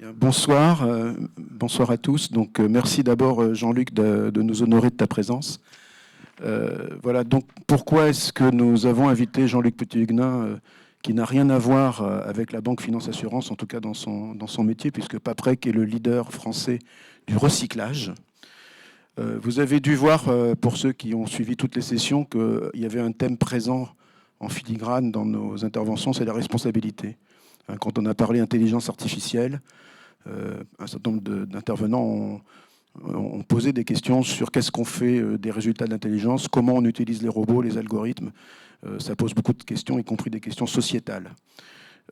Bien, bonsoir, bonsoir à tous. Donc, merci d'abord, Jean-Luc, de nous honorer de ta présence. Voilà, donc pourquoi est-ce que nous avons invité Jean-Luc Petit-Huguenin, qui n'a rien à voir avec la Banque Finance Assurance, en tout cas dans son métier, puisque Paprec est le leader français du recyclage. Vous avez dû voir, pour ceux qui ont suivi toutes les sessions, qu'il y avait un thème présent en filigrane dans nos interventions, c'est la responsabilité. Quand on a parlé intelligence artificielle, un certain nombre d'intervenants ont posé des questions sur qu'est-ce qu'on fait des résultats de l'intelligence, comment on utilise les robots, les algorithmes. Ça pose beaucoup de questions, y compris des questions sociétales.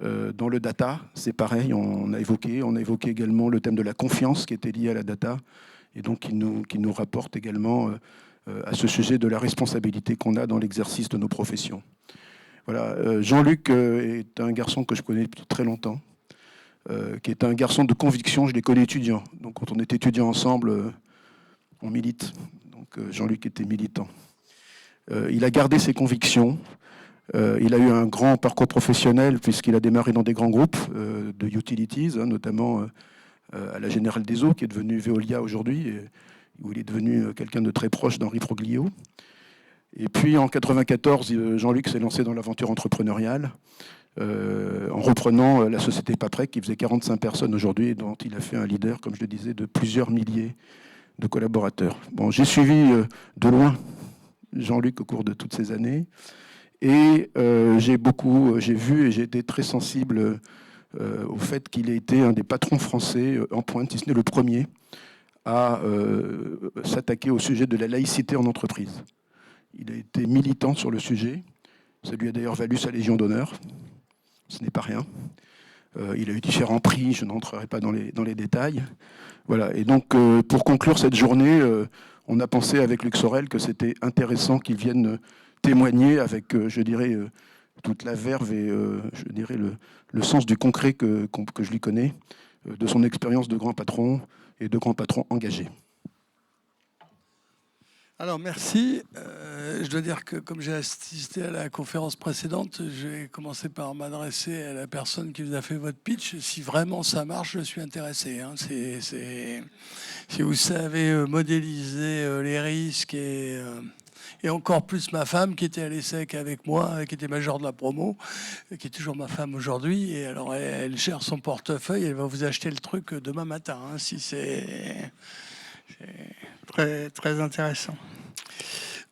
Dans le data, c'est pareil, on a évoqué également le thème de la confiance qui était lié à la data, et donc qui nous rapporte également à ce sujet de la responsabilité qu'on a dans l'exercice de nos professions. Voilà. Jean-Luc est un garçon que je connais depuis très longtemps, qui est un garçon de conviction. Je l'ai connu étudiant. Donc quand on est étudiant ensemble, on milite. Donc Jean-Luc était militant. Il a gardé ses convictions. Il a eu un grand parcours professionnel puisqu'il a démarré dans des grands groupes de utilities, notamment à la Générale des Eaux, qui est devenue Veolia aujourd'hui, où il est devenu quelqu'un de très proche d'Henri Froglio. Et puis en 1994, Jean-Luc s'est lancé dans l'aventure entrepreneuriale en reprenant la société Paprec, qui faisait 45 personnes aujourd'hui et dont il a fait un leader, comme je le disais, de plusieurs milliers de collaborateurs. Bon, j'ai suivi de loin Jean-Luc au cours de toutes ces années et j'ai vu et j'ai été très sensible au fait qu'il ait été un des patrons français en pointe, si ce n'est le premier, à s'attaquer au sujet de la laïcité en entreprise. Il a été militant sur le sujet. Ça lui a d'ailleurs valu sa Légion d'honneur. Ce n'est pas rien. Il a eu différents prix, je n'entrerai pas dans les détails. Voilà. Et donc, pour conclure cette journée, on a pensé avec Luc Sorel que c'était intéressant qu'il vienne témoigner avec, je dirais, toute la verve et, je dirais, le sens du concret que je lui connais, de son expérience de grand patron et de grand patron engagé. Alors merci. Je dois dire que comme j'ai assisté à la conférence précédente, je vais commencer par m'adresser à la personne qui vous a fait votre pitch. Si vraiment ça marche, je suis intéressé. Si vous savez modéliser les risques et encore plus ma femme qui était à l'ESSEC avec moi, qui était majeure de la promo, qui est toujours ma femme aujourd'hui. Et alors elle gère son portefeuille, elle va vous acheter le truc demain matin. Si c'est très, très intéressant.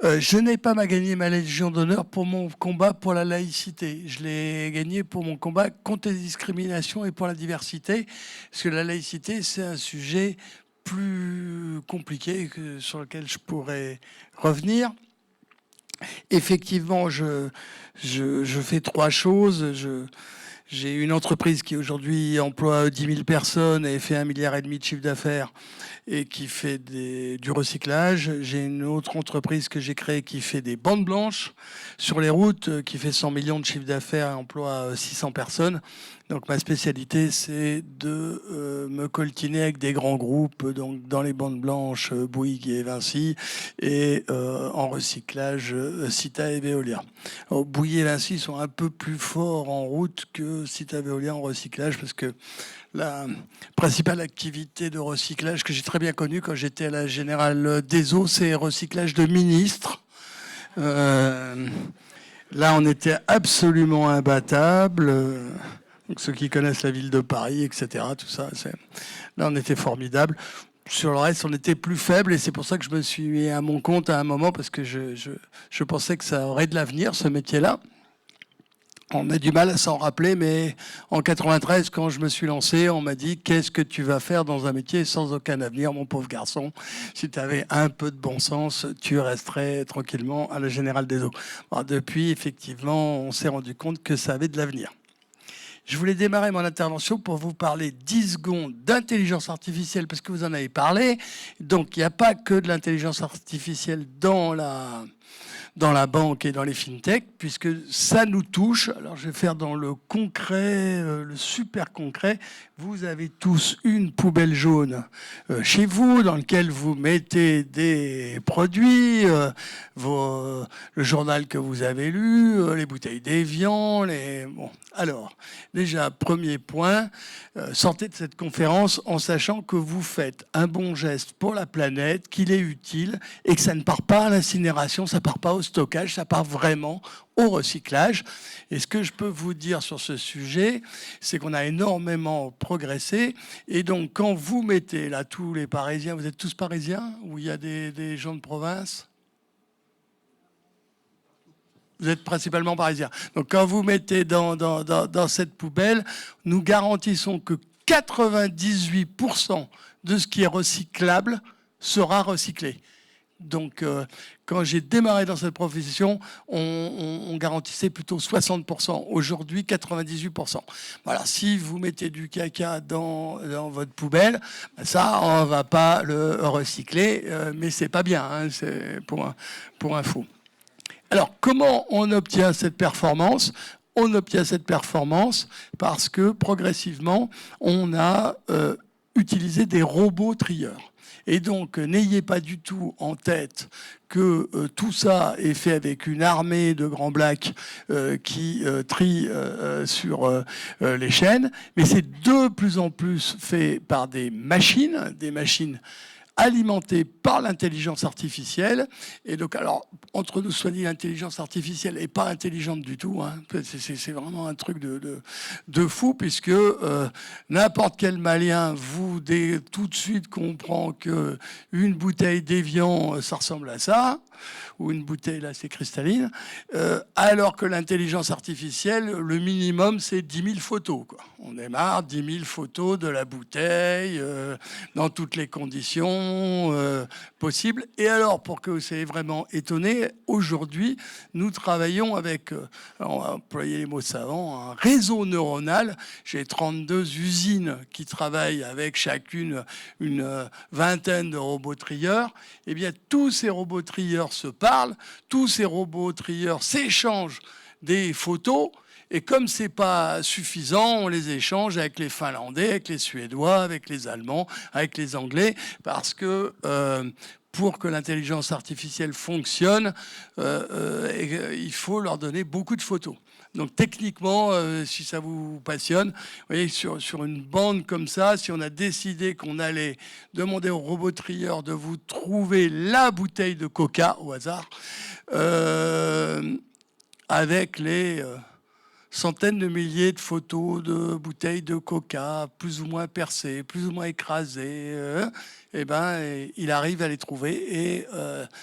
Je n'ai pas gagné ma Légion d'honneur pour mon combat pour la laïcité. Je l'ai gagné pour mon combat contre les discriminations et pour la diversité. Parce que la laïcité, c'est un sujet plus compliqué sur lequel je pourrais revenir. Effectivement, je fais trois choses. J'ai une entreprise qui aujourd'hui emploie 10 000 personnes et fait 1,5 milliard de chiffre d'affaires et qui fait du recyclage. J'ai une autre entreprise que j'ai créée qui fait des bandes blanches sur les routes, qui fait 100 millions de chiffre d'affaires et emploie 600 personnes. Donc ma spécialité, c'est de me coltiner avec des grands groupes, donc dans les bandes blanches, Bouygues et Vinci, et en recyclage, Cita et Veolia. Alors, Bouygues et Vinci sont un peu plus forts en route que Cita et Veolia en recyclage, parce que la principale activité de recyclage que j'ai très bien connue quand j'étais à la Générale des Eaux, c'est recyclage de ministres. Là, on était absolument imbattable. Donc, ceux qui connaissent la ville de Paris, etc., tout ça, là, on était formidable. Sur le reste, on était plus faible et c'est pour ça que je me suis mis à mon compte à un moment parce que je pensais que ça aurait de l'avenir, ce métier-là. On a du mal à s'en rappeler, mais en 93, quand je me suis lancé, on m'a dit « Qu'est-ce que tu vas faire dans un métier sans aucun avenir, mon pauvre garçon ? Si tu avais un peu de bon sens, tu resterais tranquillement à la Générale des Eaux. » Alors, depuis, effectivement, on s'est rendu compte que ça avait de l'avenir. Je voulais démarrer mon intervention pour vous parler 10 secondes d'intelligence artificielle, parce que vous en avez parlé. Donc, il n'y a pas que de l'intelligence artificielle dans dans la banque et dans les fintechs, puisque ça nous touche. Alors je vais faire dans le concret, le super concret. Vous avez tous une poubelle jaune chez vous, dans laquelle vous mettez des produits, le journal que vous avez lu, les bouteilles d'Évian, Bon. Alors, déjà, premier point, sortez de cette conférence en sachant que vous faites un bon geste pour la planète, qu'il est utile et que ça ne part pas à l'incinération, ça ne part pas au stockage, ça part vraiment au recyclage. Et ce que je peux vous dire sur ce sujet, c'est qu'on a énormément progressé. Et donc, quand vous mettez là tous les Parisiens, vous êtes tous Parisiens ou il y a des gens de province ? Vous êtes principalement Parisiens. Donc, quand vous mettez dans cette poubelle, nous garantissons que 98% de ce qui est recyclable sera recyclé. Donc, quand j'ai démarré dans cette profession, on garantissait plutôt 60%. Aujourd'hui, 98%. Voilà, si vous mettez du caca dans votre poubelle, ça, on ne va pas le recycler, mais c'est pas bien, hein, c'est pour info. Alors, comment on obtient cette performance ? On obtient cette performance parce que progressivement, on a utilisé des robots trieurs. Et donc, n'ayez pas du tout en tête que tout ça est fait avec une armée de grands blacks qui trient sur les chaînes, mais c'est de plus en plus fait par des machines alimentée par l'intelligence artificielle. Et donc, alors, entre nous soit dit, l'intelligence artificielle n'est pas intelligente du tout. Hein. C'est vraiment un truc de fou, puisque n'importe quel malien tout de suite comprend qu'une bouteille d'Évian, ça ressemble à ça, ou une bouteille, là, c'est cristalline, alors que l'intelligence artificielle, le minimum, c'est 10 000 photos, quoi. On démarre 10 000 photos de la bouteille, dans toutes les conditions possibles. Et alors, pour que vous soyez vraiment étonné, aujourd'hui, nous travaillons avec, on va employer les mots savants, un réseau neuronal. J'ai 32 usines qui travaillent avec chacune une vingtaine de robots trieurs. Eh bien, tous ces robots trieurs se parlent, tous ces robots trieurs s'échangent des photos. Et comme c'est pas suffisant, on les échange avec les Finlandais, avec les Suédois, avec les Allemands, avec les Anglais, parce que pour que l'intelligence artificielle fonctionne, il faut leur donner beaucoup de photos. Donc techniquement, si ça vous passionne, vous voyez, sur une bande comme ça, si on a décidé qu'on allait demander au robot trieur de vous trouver la bouteille de coca au hasard, avec les centaines de milliers de photos de bouteilles de coca, plus ou moins percées, plus ou moins écrasées, eh ben, il arrive à les trouver et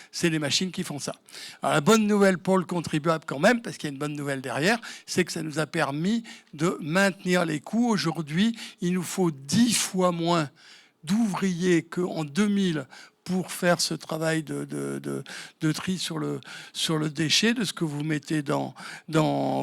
c'est les machines qui font ça. Alors, la bonne nouvelle pour le contribuable quand même, parce qu'il y a une bonne nouvelle derrière, c'est que ça nous a permis de maintenir les coûts. Aujourd'hui, il nous faut 10 fois moins d'ouvriers qu'en 2000 pour faire ce travail de tri sur le déchet, de ce que vous mettez dans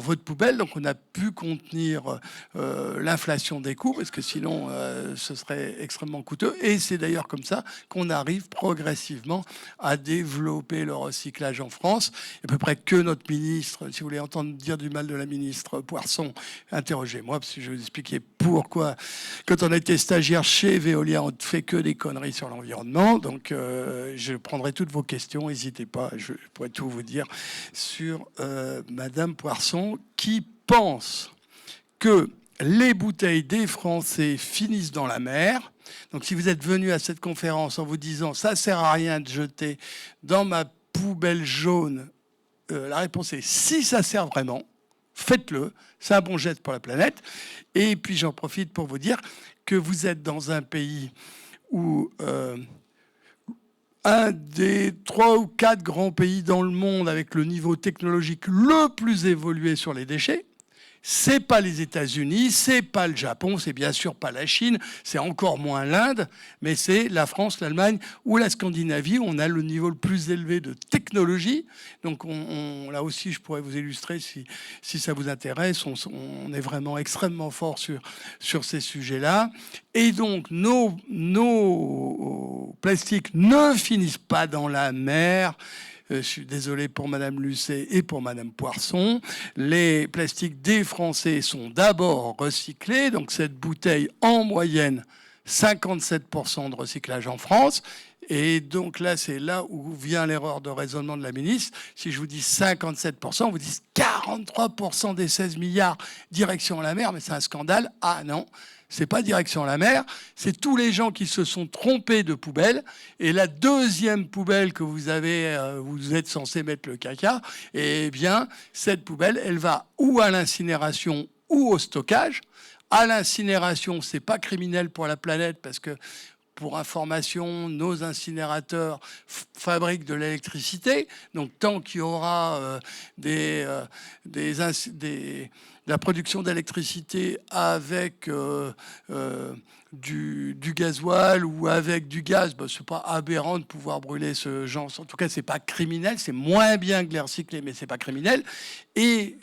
votre poubelle. Donc on a pu contenir l'inflation des coûts, parce que sinon ce serait extrêmement coûteux. Et c'est d'ailleurs comme ça qu'on arrive progressivement à développer le recyclage en France. À peu près que notre ministre, si vous voulez entendre dire du mal de la ministre Poisson, interrogez-moi, parce que je vais vous expliquer pourquoi. Quand on était stagiaire chez Veolia, on ne fait que des conneries sur l'environnement. Donc je prendrai toutes vos questions, n'hésitez pas, je pourrais tout vous dire sur Madame Poisson, qui pense que les bouteilles des Français finissent dans la mer. Donc si vous êtes venu à cette conférence en vous disant ça sert à rien de jeter dans ma poubelle jaune, la réponse est si ça sert vraiment, faites-le, c'est un bon geste pour la planète. Et puis j'en profite pour vous dire que vous êtes dans un pays où un des 3 ou 4 grands pays dans le monde avec le niveau technologique le plus évolué sur les déchets. C'est pas les États-Unis, c'est pas le Japon, c'est bien sûr pas la Chine, c'est encore moins l'Inde, mais c'est la France, l'Allemagne ou la Scandinavie où on a le niveau le plus élevé de technologie. Donc là aussi, je pourrais vous illustrer si ça vous intéresse. On est vraiment extrêmement fort sur ces sujets-là. Et donc, nos plastiques ne finissent pas dans la mer. je suis désolé pour Madame Lucet et pour Madame Poisson, les plastiques des Français sont d'abord recyclés. Donc cette bouteille, en moyenne, 57% de recyclage en France. Et donc là, c'est là où vient l'erreur de raisonnement de la ministre. Si je vous dis 57%, vous dites 43% des 16 milliards direction la mer, mais c'est un scandale. Ah non, c'est pas direction la mer, c'est tous les gens qui se sont trompés de poubelle. Et la deuxième poubelle que vous avez, vous êtes censé mettre le caca, eh bien, cette poubelle, elle va ou à l'incinération ou au stockage. À l'incinération, c'est pas criminel pour la planète parce que, pour information, nos incinérateurs fabriquent de l'électricité. Donc, tant qu'il y aura la production d'électricité avec du gasoil ou avec du gaz, ben, c'est pas aberrant de pouvoir brûler ce genre. En tout cas, c'est pas criminel. C'est moins bien que les recyclés, mais c'est pas criminel. Et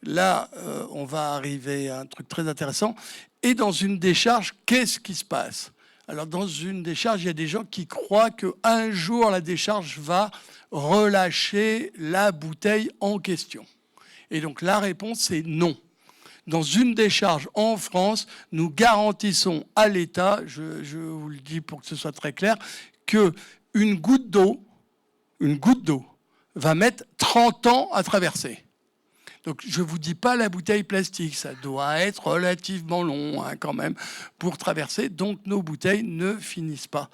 là, on va arriver à un truc très intéressant. Et dans une décharge, qu'est-ce qui se passe ? Alors, dans une décharge, il y a des gens qui croient qu'un jour, la décharge va relâcher la bouteille en question. Et donc, la réponse, c'est non. Dans une décharge en France, nous garantissons à l'État, je vous le dis pour que ce soit très clair, qu'une goutte d'eau va mettre 30 ans à traverser. Donc, je ne vous dis pas la bouteille plastique, ça doit être relativement long quand même pour traverser. Donc, nos bouteilles ne finissent pas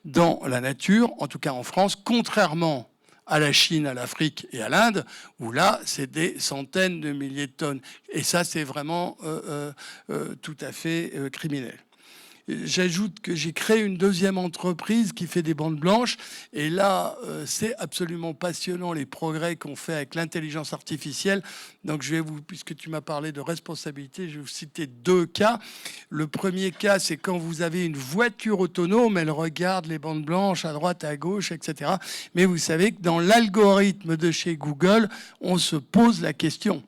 dans la nature, en tout cas en France, contrairement à la Chine, à l'Afrique et à l'Inde, où là, c'est des centaines de milliers de tonnes. Et ça, c'est vraiment tout à fait criminel. J'ajoute que j'ai créé une deuxième entreprise qui fait des bandes blanches. Et là, c'est absolument passionnant les progrès qu'on fait avec l'intelligence artificielle. Donc, puisque tu m'as parlé de responsabilité, je vais vous citer 2 cas. Le premier cas, c'est quand vous avez une voiture autonome, elle regarde les bandes blanches à droite, à gauche, etc. Mais vous savez que dans l'algorithme de chez Google, on se pose la question.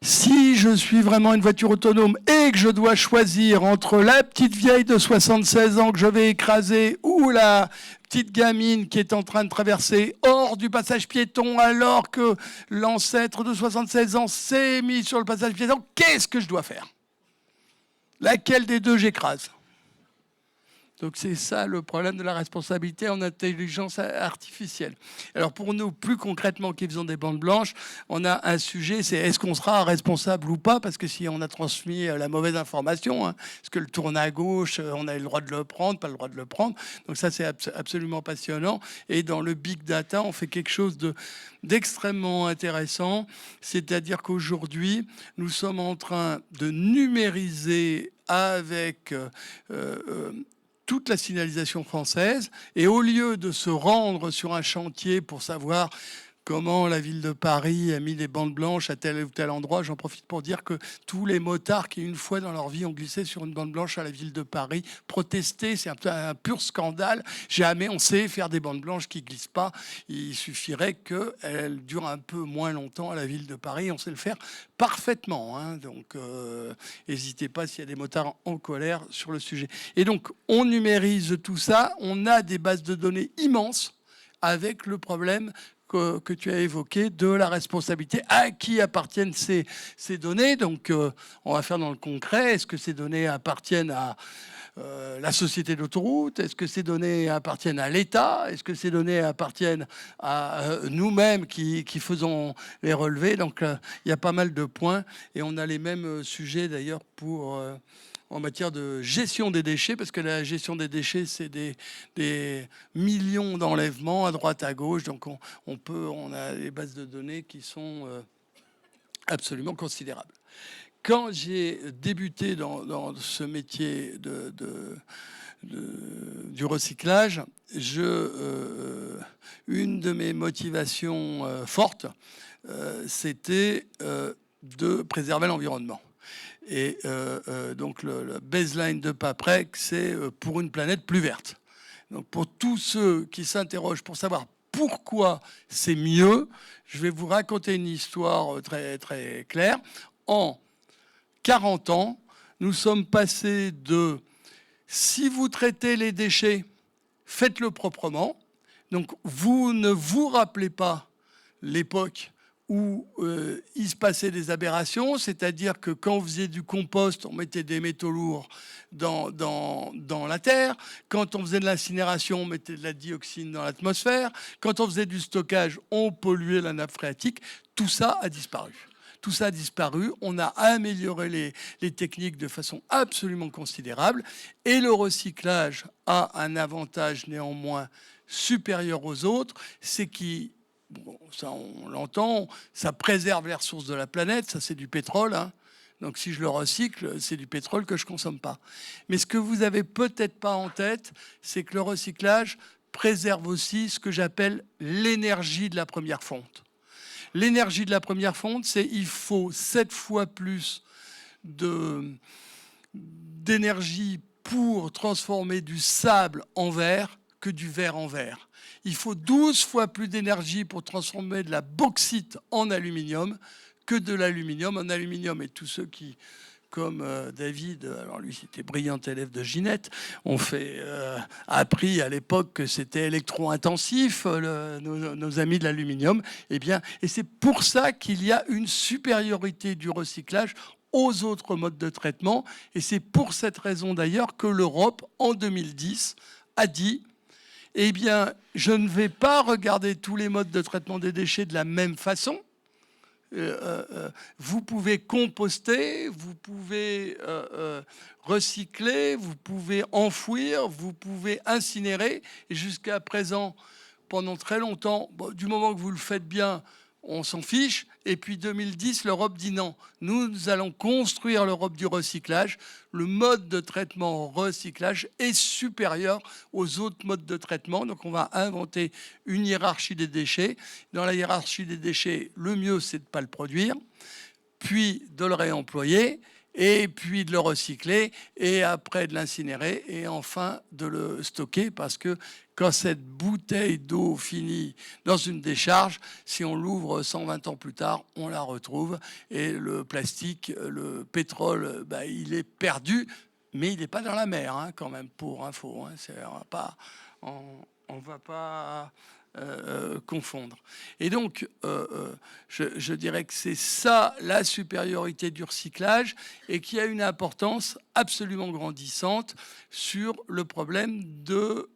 Si je suis vraiment une voiture autonome et que je dois choisir entre la petite vieille de 76 ans que je vais écraser ou la petite gamine qui est en train de traverser hors du passage piéton alors que l'ancêtre de 76 ans s'est mis sur le passage piéton, qu'est-ce que je dois faire? Laquelle des deux j'écrase? Donc c'est ça le problème de la responsabilité en intelligence artificielle. Alors pour nous, plus concrètement, qui faisons des bandes blanches, on a un sujet, c'est est-ce qu'on sera responsable ou pas? Parce que si on a transmis la mauvaise information, est-ce que le tourne à gauche, on a le droit de le prendre, pas le droit de le prendre? Donc ça, c'est absolument passionnant. Et dans le big data, on fait quelque chose d'extrêmement intéressant. C'est-à-dire qu'aujourd'hui, nous sommes en train de numériser avec toute la signalisation française, et au lieu de se rendre sur un chantier pour savoir comment la ville de Paris a mis des bandes blanches à tel ou tel endroit, j'en profite pour dire que tous les motards qui, une fois dans leur vie, ont glissé sur une bande blanche à la ville de Paris, protester, c'est un pur scandale. Jamais on sait faire des bandes blanches qui glissent pas. Il suffirait qu'elles durent un peu moins longtemps à la ville de Paris. On sait le faire parfaitement. Donc, n'hésitez pas s'il y a des motards en colère sur le sujet. Et donc, on numérise tout ça. On a des bases de données immenses avec le problème que tu as évoqué de la responsabilité, à qui appartiennent ces données. Donc, on va faire dans le concret. Est-ce que ces données appartiennent à la société d'autoroute? Est-ce que ces données appartiennent à l'État? Est-ce que ces données appartiennent à nous-mêmes qui faisons les relevés? Donc, il y a pas mal de points. Et on a les mêmes sujets, d'ailleurs, en matière de gestion des déchets, parce que la gestion des déchets, c'est des millions d'enlèvements à droite, à gauche. Donc, on a des bases de données qui sont absolument considérables. Quand j'ai débuté dans ce métier du recyclage, une de mes motivations fortes, c'était de préserver l'environnement. Et donc le baseline de Paprec, c'est pour une planète plus verte. Donc pour tous ceux qui s'interrogent pour savoir pourquoi c'est mieux, je vais vous raconter une histoire très, très claire. En 40 ans, nous sommes passés de « si vous traitez les déchets, faites-le proprement ». Donc vous ne vous rappelez pas l'époque où il se passait des aberrations, c'est-à-dire que quand on faisait du compost, on mettait des métaux lourds dans la terre. Quand on faisait de l'incinération, on mettait de la dioxine dans l'atmosphère. Quand on faisait du stockage, on polluait la nappe phréatique. Tout ça a disparu. Tout ça a disparu. On a amélioré les techniques de façon absolument considérable. Et le recyclage a un avantage néanmoins supérieur aux autres, c'est qu'il, bon, ça on l'entend, ça préserve les ressources de la planète, ça c'est du pétrole, hein. Donc si je le recycle, c'est du pétrole que je ne consomme pas. Mais ce que vous n'avez peut-être pas en tête, c'est que le recyclage préserve aussi ce que j'appelle l'énergie de la première fonte. L'énergie de la première fonte, c'est il faut 7 fois plus d'énergie pour transformer du sable en verre que du verre en verre. Il faut 12 fois plus d'énergie pour transformer de la bauxite en aluminium que de l'aluminium en aluminium. Et tous ceux qui, comme David, alors lui c'était brillant élève de Ginette, ont appris à l'époque que c'était électro-intensif, nos amis de l'aluminium. Et c'est pour ça qu'il y a une supériorité du recyclage aux autres modes de traitement. Et c'est pour cette raison d'ailleurs que l'Europe, en 2010, a dit eh bien, je ne vais pas regarder tous les modes de traitement des déchets de la même façon. Vous pouvez composter, vous pouvez recycler, vous pouvez enfouir, vous pouvez incinérer. Et jusqu'à présent, pendant très longtemps, du moment que vous le faites bien, on s'en fiche. Et puis 2010, l'Europe dit non. Nous allons construire l'Europe du recyclage. Le mode de traitement recyclage est supérieur aux autres modes de traitement. Donc on va inventer une hiérarchie des déchets. Dans la hiérarchie des déchets, le mieux, c'est de ne pas le produire, puis de le réemployer, et puis de le recycler, et après de l'incinérer, et enfin de le stocker, parce que quand cette bouteille d'eau finit dans une décharge, si on l'ouvre 120 ans plus tard, on la retrouve, et le plastique, le pétrole, il est perdu, mais il n'est pas dans la mer, hein, quand même, pour info. Hein, on va pas confondre. Et donc, je dirais que c'est ça la supériorité du recyclage et qui a une importance absolument grandissante sur le problème de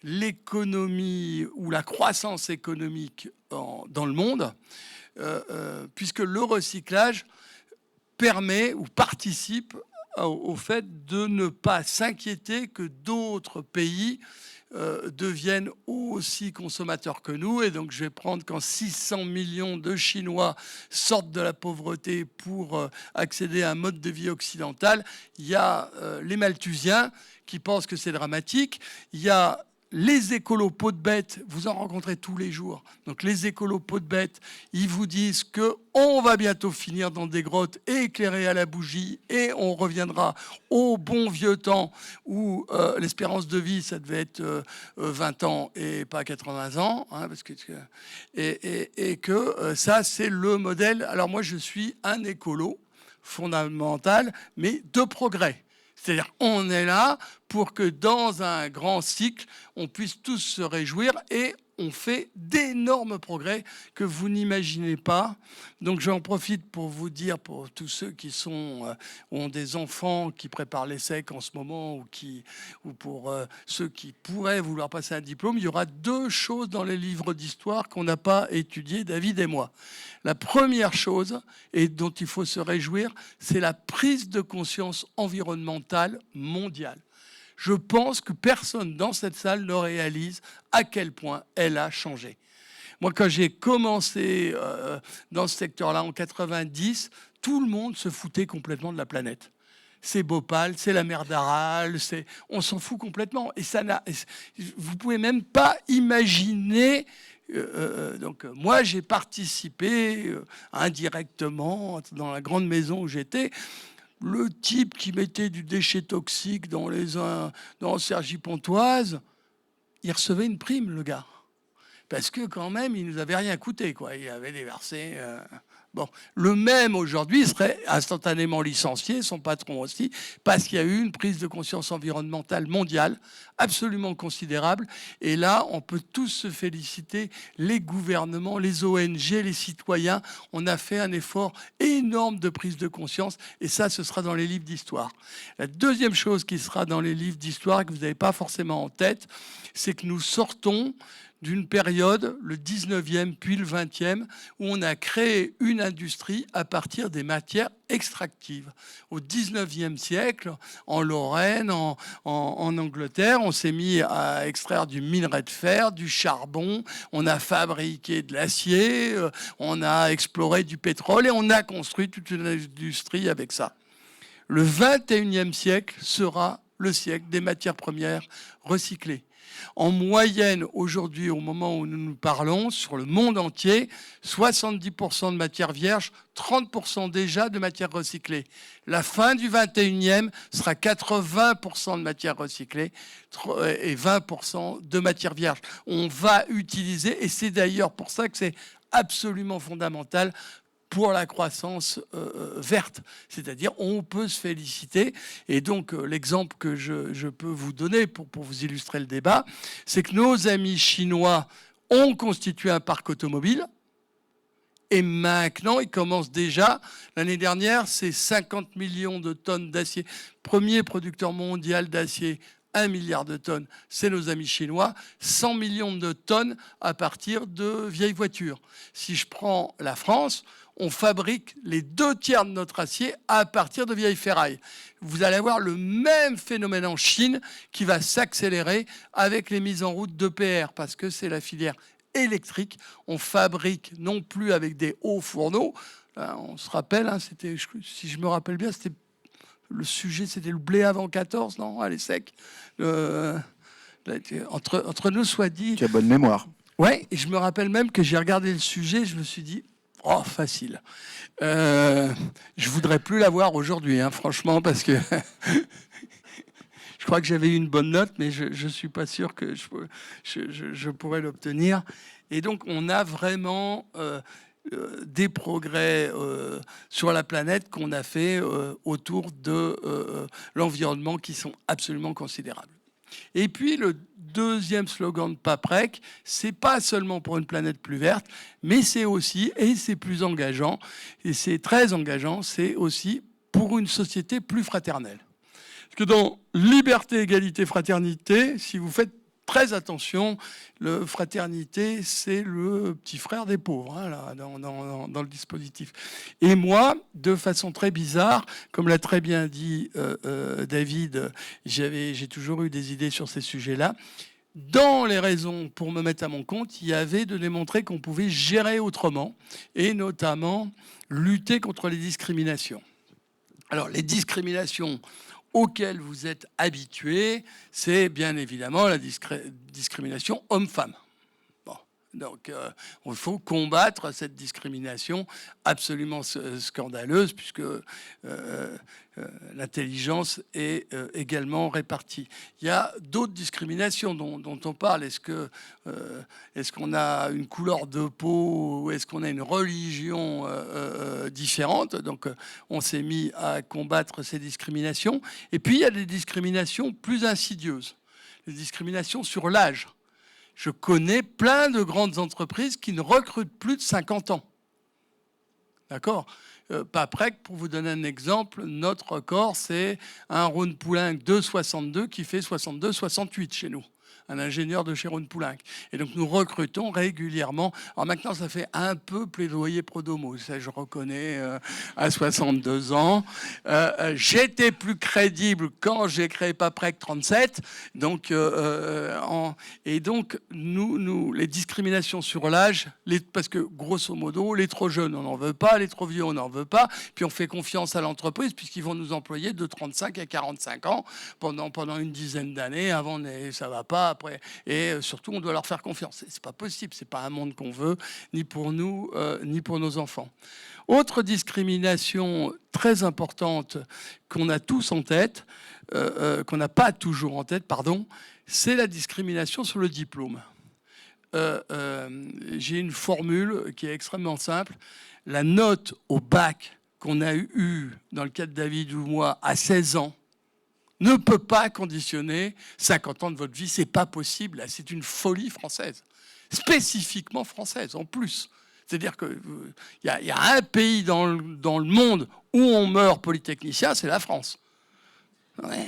l'économie ou la croissance économique dans le monde, puisque le recyclage permet ou participe au fait de ne pas s'inquiéter que d'autres pays deviennent aussi consommateurs que nous. Et donc je vais prendre quand 600 millions de Chinois sortent de la pauvreté pour accéder à un mode de vie occidental. Il y a les Malthusiens qui pensent que c'est dramatique. Il y a les écolos peau de bête, vous en rencontrez tous les jours. Donc les écolos peau de bête, ils vous disent qu'on va bientôt finir dans des grottes éclairées à la bougie et on reviendra au bon vieux temps où l'espérance de vie, ça devait être 20 ans et pas 80 ans. Hein, et que ça, c'est le modèle. Alors moi, je suis un écolo fondamental, mais de progrès. C'est-à-dire on est là pour que dans un grand cycle, on puisse tous se réjouir et on fait d'énormes progrès que vous n'imaginez pas. Donc j'en profite pour vous dire, pour tous ceux qui ont des enfants qui préparent l'ESSEC en ce moment ou pour ceux qui pourraient vouloir passer un diplôme, il y aura 2 choses dans les livres d'histoire qu'on n'a pas étudiées, David et moi. La première chose, et dont il faut se réjouir, c'est la prise de conscience environnementale mondiale. Je pense que personne dans cette salle ne réalise à quel point elle a changé. Moi, quand j'ai commencé dans ce secteur-là en 90, tout le monde se foutait complètement de la planète. C'est Bhopal, c'est la mer d'Aral, on s'en fout complètement. Et vous pouvez même pas imaginer. Donc moi, j'ai participé indirectement dans la grande maison où j'étais. Le type qui mettait du déchet toxique dans Cergy-Pontoise, il recevait une prime, le gars. Parce que quand même, il nous avait rien coûté, quoi. Il avait déversé Bon, le même aujourd'hui serait instantanément licencié, son patron aussi, parce qu'il y a eu une prise de conscience environnementale mondiale absolument considérable. Et là, on peut tous se féliciter, les gouvernements, les ONG, les citoyens. On a fait un effort énorme de prise de conscience, et ça, ce sera dans les livres d'histoire. La deuxième chose qui sera dans les livres d'histoire, que vous n'avez pas forcément en tête, c'est que nous sortons d'une période, le 19e puis le 20e, où on a créé une industrie à partir des matières extractives. Au 19e siècle, en Lorraine, en Angleterre, on s'est mis à extraire du minerai de fer, du charbon, on a fabriqué de l'acier, on a exploré du pétrole et on a construit toute une industrie avec ça. Le 21e siècle sera le siècle des matières premières recyclées. En moyenne, aujourd'hui, au moment où nous nous parlons, sur le monde entier, 70% de matières vierges, 30% déjà de matières recyclées. La fin du 21e sera 80% de matières recyclées et 20% de matières vierges. On va utiliser, et c'est d'ailleurs pour ça que c'est absolument fondamental, pour la croissance verte. C'est-à-dire, on peut se féliciter. Et donc, l'exemple que je peux vous donner pour vous illustrer le débat, c'est que nos amis chinois ont constitué un parc automobile. Et maintenant, ils commencent déjà. L'année dernière, c'est 50 millions de tonnes d'acier. Premier producteur mondial d'acier, 1 milliard de tonnes, c'est nos amis chinois. 100 millions de tonnes à partir de vieilles voitures. Si je prends la France, on fabrique les 2/3 de notre acier à partir de vieilles ferrailles. Vous allez avoir le même phénomène en Chine qui va s'accélérer avec les mises en route d'EPR, parce que c'est la filière électrique. On fabrique non plus avec des hauts fourneaux. On se rappelle, c'était, si je me rappelle bien, c'était le sujet, c'était le blé avant 14, non? Allez, sec. Entre nous soit dit. Tu as bonne mémoire. Ouais, et je me rappelle même que j'ai regardé le sujet, je me suis dit, oh, facile. Je voudrais plus l'avoir aujourd'hui, franchement, parce que je crois que j'avais eu une bonne note, mais je ne suis pas sûr que je pourrais l'obtenir. Et donc, on a vraiment des progrès sur la planète qu'on a fait autour de l'environnement qui sont absolument considérables. Et puis, le deuxième slogan de Paprec, c'est pas seulement pour une planète plus verte, mais c'est aussi, et c'est plus engageant, et c'est très engageant, c'est aussi pour une société plus fraternelle. Parce que dans liberté, égalité, fraternité, si vous faites très attention, le fraternité, c'est le petit frère des pauvres, là, dans le dispositif. Et moi, de façon très bizarre, comme l'a très bien dit David, j'ai toujours eu des idées sur ces sujets-là. Dans les raisons pour me mettre à mon compte, il y avait de démontrer qu'on pouvait gérer autrement, et notamment lutter contre les discriminations. Alors, les discriminations auxquelles vous êtes habitués, c'est bien évidemment la discrimination homme-femme. Bon. Donc, il faut combattre cette discrimination absolument scandaleuse, puisque l'intelligence est également répartie. Il y a d'autres discriminations dont on parle. Est-ce qu'on a une couleur de peau ou est-ce qu'on a une religion différente? Donc, on s'est mis à combattre ces discriminations. Et puis, il y a des discriminations plus insidieuses. Les discriminations sur l'âge. Je connais plein de grandes entreprises qui ne recrutent plus de 50 ans. D'accord ? Paprec, pour vous donner un exemple, notre record, c'est un Rhône Poulenc de 62 qui fait 62-68 chez nous. Un ingénieur de chez Rhône Poulenc. Et donc, nous recrutons régulièrement. Alors maintenant, ça fait un peu plaidoyer pro domo. Ça, je reconnais à 62 ans. J'étais plus crédible quand j'ai créé Paprec 37. Donc, et donc, nous, les discriminations sur l'âge, parce que grosso modo, les trop jeunes, on n'en veut pas. Les trop vieux, on n'en veut pas. Puis on fait confiance à l'entreprise puisqu'ils vont nous employer de 35 à 45 ans pendant une dizaine d'années. Avant, ça va pas. Après. Et surtout, on doit leur faire confiance. C'est pas possible, c'est pas un monde qu'on veut, ni pour nous, ni pour nos enfants. Autre discrimination très importante qu'on a tous en tête, qu'on n'a pas toujours en tête, pardon, c'est la discrimination sur le diplôme. j'ai une formule qui est extrêmement simple. La note au bac qu'on a eue dans le cas de David ou moi à 16 ans ne peut pas conditionner 50 ans de votre vie. C'est pas possible. C'est une folie française, spécifiquement française en plus. C'est-à-dire qu'il y a un pays dans le monde où on meurt polytechnicien, c'est la France. Ouais.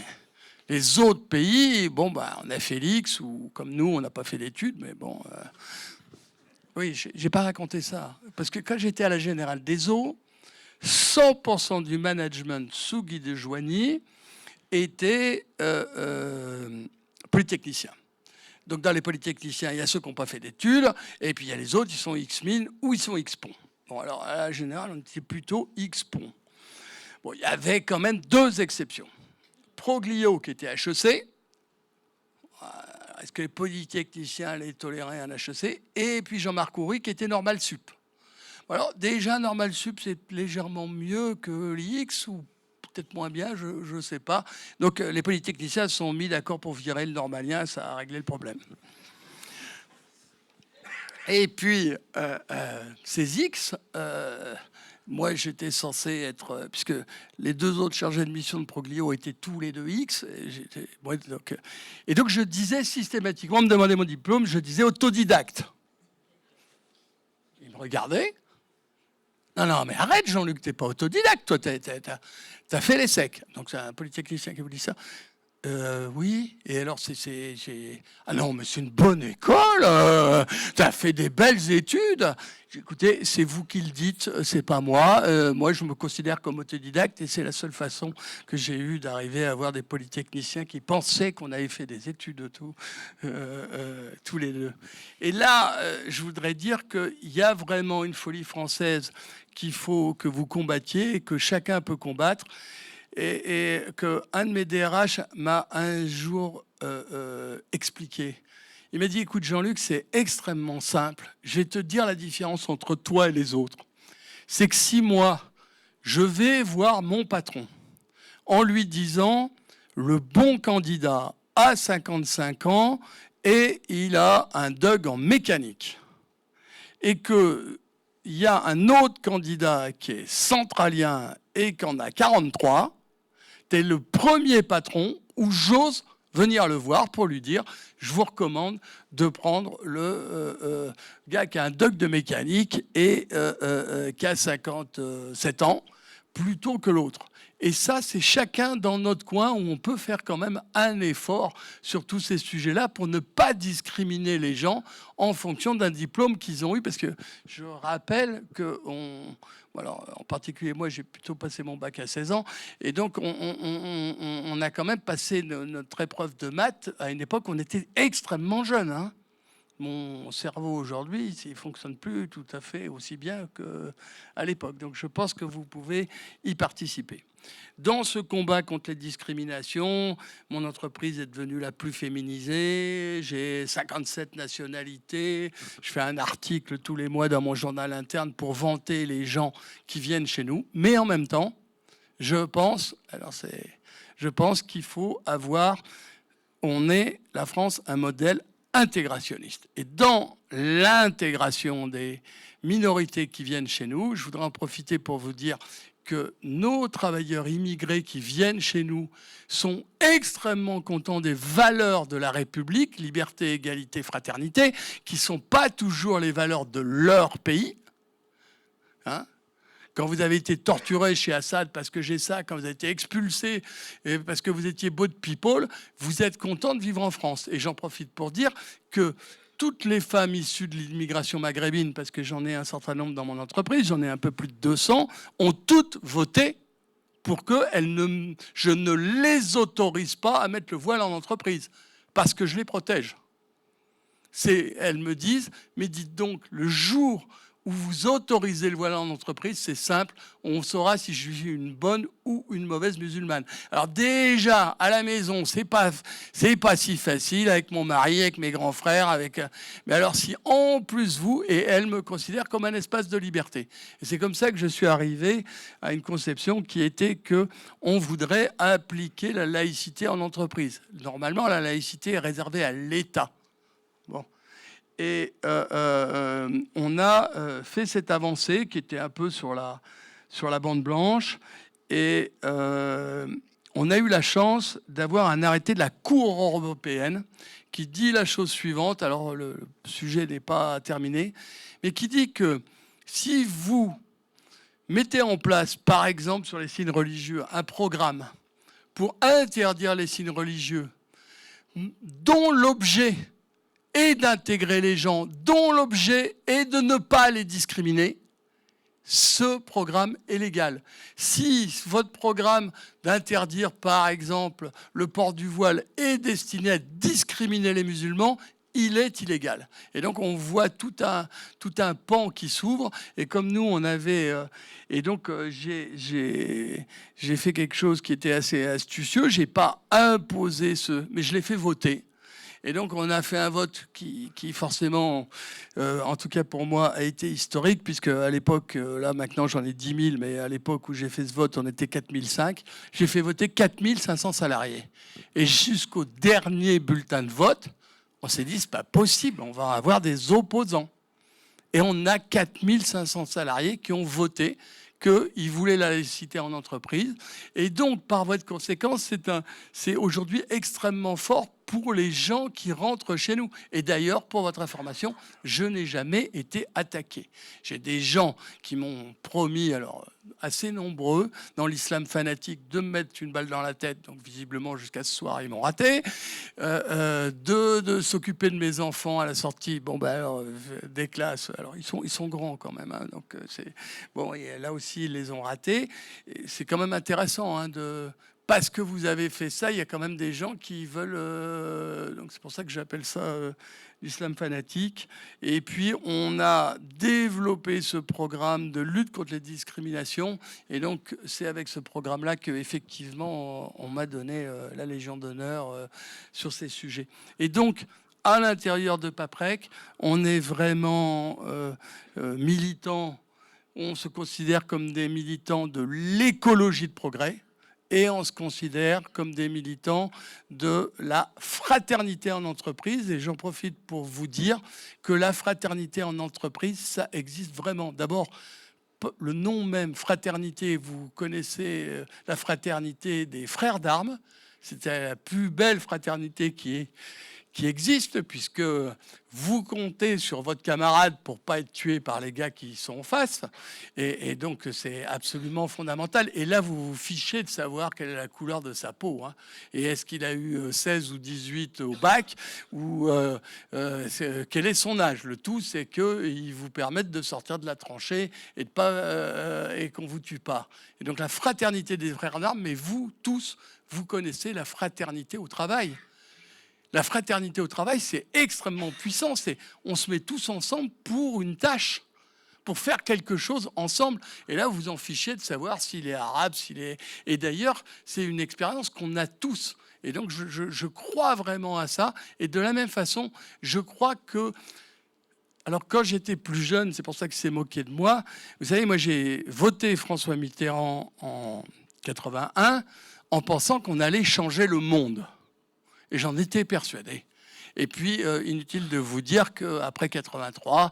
Les autres pays, bon, bah, on a fait l'X, ou comme nous, on n'a pas fait d'études, mais bon. Oui, j'ai pas raconté ça. Parce que quand j'étais à la Générale des Eaux, 100% du management sous Guy de Joigny était polytechnicien. Donc dans les polytechniciens, il y a ceux qui n'ont pas fait d'études, et puis il y a les autres, ils sont X-Mine ou ils sont X-Pont. Bon, alors à la Générale, on était plutôt X-Pont. Bon, il y avait quand même 2 exceptions. Proglio, qui était HEC. Est-ce que les polytechniciens allaient tolérer un HEC? Et puis Jean-Marc Houry, qui était Normal Sup. Alors déjà, Normal Sup, c'est légèrement mieux que l'IX, ou peut-être moins bien, je ne sais pas. Donc les polytechniciens se sont mis d'accord pour virer le normalien, ça a réglé le problème. Et puis, ces X, moi j'étais censé être, puisque les 2 autres chargés de mission de Proglio étaient tous les 2 X, et donc je disais systématiquement, on me demandait mon diplôme, je disais autodidacte. Ils me regardaient. Non, mais arrête, Jean-Luc, t'es pas autodidacte, toi, t'as fait les secs. Donc c'est un polytechnicien qui vous dit ça. Oui, et alors ah non, mais c'est une bonne école, t'as fait des belles études. Écoutez, c'est vous qui le dites, c'est pas moi. Moi, je me considère comme autodidacte et c'est la seule façon que j'ai eu d'arriver à avoir des polytechniciens qui pensaient qu'on avait fait des études tous les 2. Et là, je voudrais dire qu'il y a vraiment une folie française qu'il faut que vous combattiez et que chacun peut combattre. Et qu'un de mes DRH m'a un jour expliqué. Il m'a dit, écoute Jean-Luc, c'est extrêmement simple. Je vais te dire la différence entre toi et les autres. C'est que si moi, je vais voir mon patron en lui disant, le bon candidat a 55 ans et il a un DUG en mécanique. Et qu'il y a un autre candidat qui est centralien et qui en a 43, t'es le premier patron où j'ose venir le voir pour lui dire « Je vous recommande de prendre le gars qui a un DUG de mécanique et qui a 57 ans plutôt que l'autre. » Et ça, c'est chacun dans notre coin où on peut faire quand même un effort sur tous ces sujets-là pour ne pas discriminer les gens en fonction d'un diplôme qu'ils ont eu. Parce que je rappelle que, alors, en particulier moi, j'ai plutôt passé mon bac à 16 ans. Et donc, on a quand même passé notre épreuve de maths à une époque où on était extrêmement jeune, hein. Mon cerveau aujourd'hui, il ne fonctionne plus tout à fait aussi bien qu'à l'époque. Donc je pense que vous pouvez y participer. Dans ce combat contre les discriminations, mon entreprise est devenue la plus féminisée. J'ai 57 nationalités. Je fais un article tous les mois dans mon journal interne pour vanter les gens qui viennent chez nous. Mais en même temps, je pense qu'il faut avoir, on est, la France, un modèle intégrationniste. Et dans l'intégration des minorités qui viennent chez nous, je voudrais en profiter pour vous dire que nos travailleurs immigrés qui viennent chez nous sont extrêmement contents des valeurs de la République, liberté, égalité, fraternité, qui ne sont pas toujours les valeurs de leur pays. Hein ? Quand vous avez été torturé chez Assad parce que j'ai ça, quand vous avez été expulsé et parce que vous étiez boat people, vous êtes content de vivre en France. Et j'en profite pour dire que toutes les femmes issues de l'immigration maghrébine, parce que j'en ai un certain nombre dans mon entreprise, j'en ai un peu plus de 200, ont toutes voté pour que je ne les autorise pas à mettre le voile en entreprise, parce que je les protège. Elles me disent, mais dites donc, le jour où vous autorisez le voile en entreprise, c'est simple, on saura si je suis une bonne ou une mauvaise musulmane. Alors déjà, à la maison, c'est pas si facile avec mon mari, avec mes grands frères, mais alors si en plus vous, et elle me considère comme un espace de liberté. Et c'est comme ça que je suis arrivé à une conception qui était que on voudrait appliquer la laïcité en entreprise. Normalement, la laïcité est réservée à l'État. Bon. Et on a fait cette avancée qui était un peu sur la bande blanche. Et on a eu la chance d'avoir un arrêté de la Cour européenne qui dit la chose suivante. Alors, le sujet n'est pas terminé, mais qui dit que si vous mettez en place, par exemple, sur les signes religieux, un programme pour interdire les signes religieux dont l'objet est d'intégrer les gens, dont l'objet est de ne pas les discriminer, ce programme est légal. Si votre programme d'interdire, par exemple, le port du voile est destiné à discriminer les musulmans, il est illégal. Et donc, on voit tout un pan qui s'ouvre. Et comme nous, on avait... j'ai fait quelque chose qui était assez astucieux. Je n'ai pas imposé mais je l'ai fait voter. Et donc, on a fait un vote qui forcément, en tout cas pour moi, a été historique, puisque à l'époque, là maintenant j'en ai 10 000, mais à l'époque où j'ai fait ce vote, on était 4 500. J'ai fait voter 4 500 salariés. Et jusqu'au dernier bulletin de vote, on s'est dit, c'est pas possible, on va avoir des opposants. Et on a 4 500 salariés qui ont voté qu'ils voulaient la laïcité en entreprise. Et donc, par voie de conséquence, c'est aujourd'hui extrêmement fort pour les gens qui rentrent chez nous. Et d'ailleurs, pour votre information, je n'ai jamais été attaqué. J'ai des gens qui m'ont promis, alors assez nombreux, dans l'islam fanatique, de me mettre une balle dans la tête. Donc visiblement, jusqu'à ce soir, ils m'ont raté. De s'occuper de mes enfants à la sortie. Bon, ben alors, des classes. Alors, ils sont grands quand même. Hein, donc, bon, et là aussi, ils les ont ratés. C'est quand même intéressant hein, parce que vous avez fait ça, il y a quand même des gens qui veulent... donc c'est pour ça que j'appelle ça l'islam fanatique. Et puis, on a développé ce programme de lutte contre les discriminations. Et donc, c'est avec ce programme-là qu'effectivement, on m'a donné la Légion d'honneur sur ces sujets. Et donc, à l'intérieur de Paprec, on est vraiment militants. On se considère comme des militants de l'écologie de progrès. Et on se considère comme des militants de la fraternité en entreprise. Et j'en profite pour vous dire que la fraternité en entreprise, ça existe vraiment. D'abord, le nom même, fraternité, vous connaissez la fraternité des frères d'armes. C'était la plus belle fraternité qui existe, puisque vous comptez sur votre camarade pour pas être tué par les gars qui sont en face. Et donc, c'est absolument fondamental. Et là, vous vous fichez de savoir quelle est la couleur de sa peau. Hein. Et est-ce qu'il a eu 16 ou 18 au bac ou quel est son âge. Le tout, c'est qu'ils vous permettent de sortir de la tranchée et, et qu'on ne vous tue pas. Et donc, la fraternité des frères d'armes, mais vous, tous, vous connaissez la fraternité au travail. La fraternité au travail, c'est extrêmement puissant. On se met tous ensemble pour une tâche, pour faire quelque chose ensemble. Et là, vous vous en fichez de savoir s'il est arabe, s'il est... Et d'ailleurs, c'est une expérience qu'on a tous. Et donc, je crois vraiment à ça. Et de la même façon, je crois que... Alors, quand j'étais plus jeune, c'est pour ça qu'il s'est moqué de moi. Vous savez, moi, j'ai voté François Mitterrand en 81 en pensant qu'on allait changer le monde. Et j'en étais persuadé. Et puis, inutile de vous dire qu'après 83,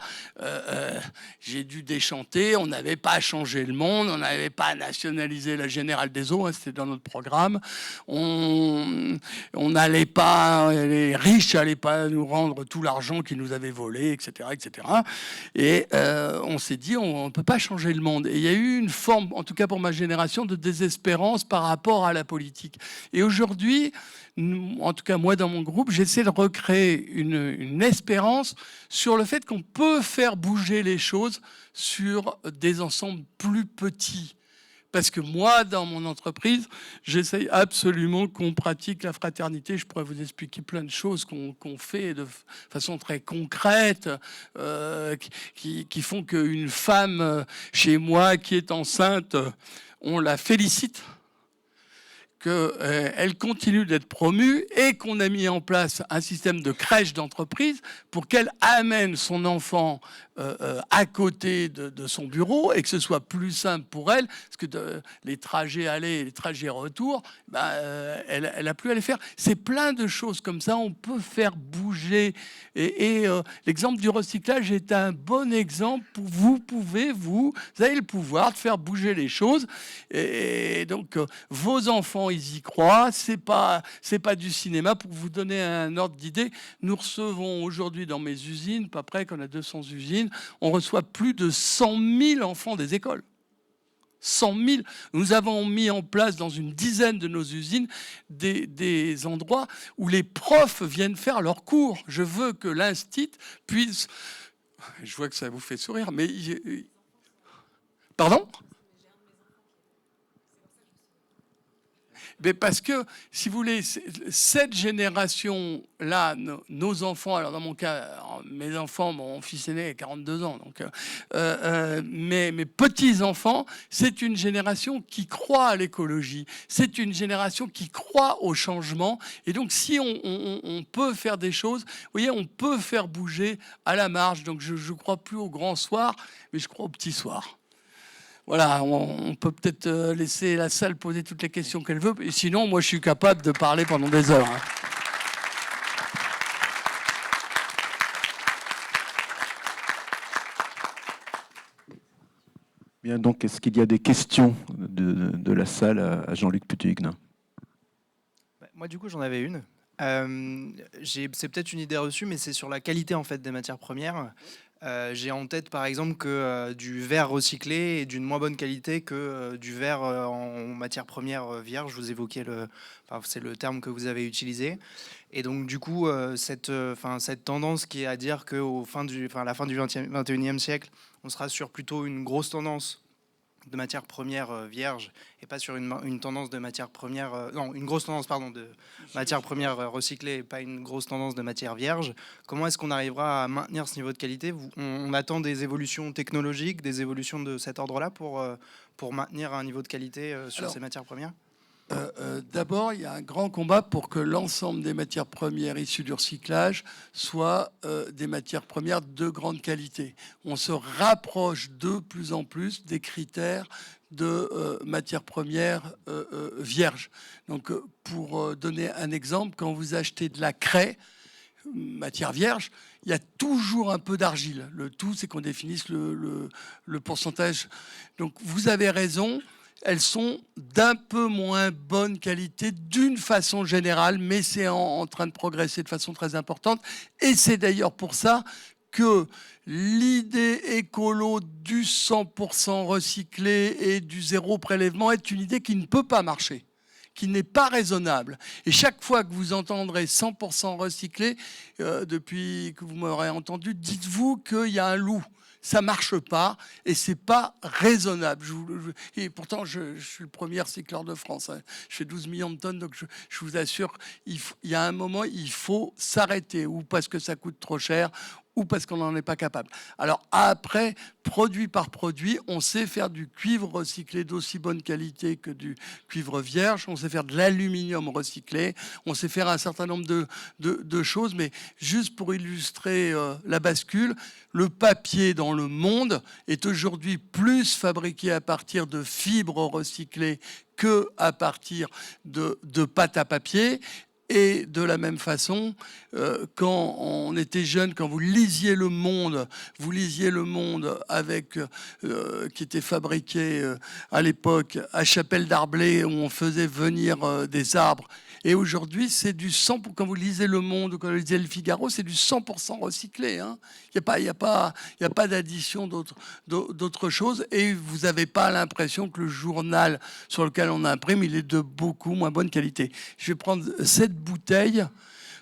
j'ai dû déchanter. On n'avait pas changé le monde, on n'avait pas nationalisé la Générale des Eaux, hein, c'était dans notre programme. On n'allait pas, les riches n'allaient pas nous rendre tout l'argent qu'ils nous avaient volé, etc., etc. Et on s'est dit, on ne peut pas changer le monde. Et il y a eu une forme, en tout cas pour ma génération, de désespérance par rapport à la politique. Et aujourd'hui, en tout cas moi dans mon groupe, j'essaie de recréer une espérance sur le fait qu'on peut faire bouger les choses sur des ensembles plus petits. Parce que moi, dans mon entreprise, j'essaye absolument qu'on pratique la fraternité. Je pourrais vous expliquer plein de choses qu'on fait de façon très concrète, qui font qu'une femme chez moi qui est enceinte, on la félicite. qu'elle continue d'être promue et qu'on a mis en place un système de crèche d'entreprise pour qu'elle amène son enfant à côté de son bureau et que ce soit plus simple pour elle, parce que les trajets aller et les trajets retour, elle a plus à les faire. C'est plein de choses comme ça, on peut faire bouger. Et l'exemple du recyclage est un bon exemple pour vous avez le pouvoir de faire bouger les choses. Et donc, vos enfants, ils y croient. C'est pas du cinéma. Pour vous donner un ordre d'idée, nous recevons aujourd'hui dans mes usines, pas près qu'on a 200 usines, on reçoit plus de 100 000 enfants des écoles. 100 000. Nous avons mis en place dans une dizaine de nos usines des endroits où les profs viennent faire leurs cours. Je veux que l'instit puisse... Je vois que ça vous fait sourire, mais... Pardon ? Mais parce que, si vous voulez, cette génération-là, nos enfants, alors dans mon cas, mes enfants, mon fils aîné a 42 ans, donc mes petits-enfants, c'est une génération qui croit à l'écologie, c'est une génération qui croit au changement, et donc si on peut faire des choses, vous voyez, on peut faire bouger à la marge, donc je ne crois plus au grand soir, mais je crois au petit soir. Voilà, on peut peut-être laisser la salle poser toutes les questions qu'elle veut. Et sinon, moi, je suis capable de parler pendant des heures. Bien, donc, est-ce qu'il y a des questions de la salle à Jean-Luc Putu-Huguenin ? Moi, du coup, j'en avais une. C'est peut-être une idée reçue, mais c'est sur la qualité en fait des matières premières. J'ai en tête par exemple que du verre recyclé est d'une moins bonne qualité que du verre en matière première vierge. Vous évoquez c'est le terme que vous avez utilisé. Et donc du coup, cette tendance qui est à dire qu'à la fin du 21e siècle, on sera sur plutôt une grosse tendance de matières premières vierges et pas sur une tendance de matières premières une grosse tendance de matières premières recyclées et pas une grosse tendance de matières vierges. Comment est-ce qu'on arrivera à maintenir ce niveau de qualité ? On attend des évolutions technologiques, des évolutions de cet ordre-là pour maintenir un niveau de qualité sur ces matières premières ? D'abord, il y a un grand combat pour que l'ensemble des matières premières issues du recyclage soient des matières premières de grande qualité. On se rapproche de plus en plus des critères de matières premières vierges. Donc, pour donner un exemple, quand vous achetez de la craie, matière vierge, il y a toujours un peu d'argile. Le tout, c'est qu'on définisse le pourcentage. Donc, vous avez raison. Elles sont d'un peu moins bonne qualité d'une façon générale, mais c'est en train de progresser de façon très importante. Et c'est d'ailleurs pour ça que l'idée écolo du 100% recyclé et du zéro prélèvement est une idée qui ne peut pas marcher, qui n'est pas raisonnable. Et chaque fois que vous entendrez 100% recyclé, depuis que vous m'aurez entendu, dites-vous qu'il y a un loup. Ça marche pas et c'est pas raisonnable. Et pourtant, je suis le premier recycleur de France. Hein. Je fais 12 millions de tonnes, donc je vous assure, il y a un moment, il faut s'arrêter, ou parce que ça coûte trop cher, ou parce qu'on n'en est pas capable. Alors après, produit par produit, on sait faire du cuivre recyclé d'aussi bonne qualité que du cuivre vierge, on sait faire de l'aluminium recyclé, on sait faire un certain nombre de choses, mais juste pour illustrer la bascule, le papier dans le monde est aujourd'hui plus fabriqué à partir de fibres recyclées que à partir de pâte à papier. Et de la même façon, quand on était jeune, quand vous lisiez Le Monde avec qui était fabriqué à l'époque à Chapelle Darblay, où on faisait venir des arbres. Et aujourd'hui, c'est du 100%. Quand vous lisez Le Monde ou quand vous lisez Le Figaro, c'est du 100% recyclé. Hein. Il n'y a pas d'addition d'autres choses. Et vous n'avez pas l'impression que le journal sur lequel on imprime, il est de beaucoup moins bonne qualité. Je vais prendre cette bouteille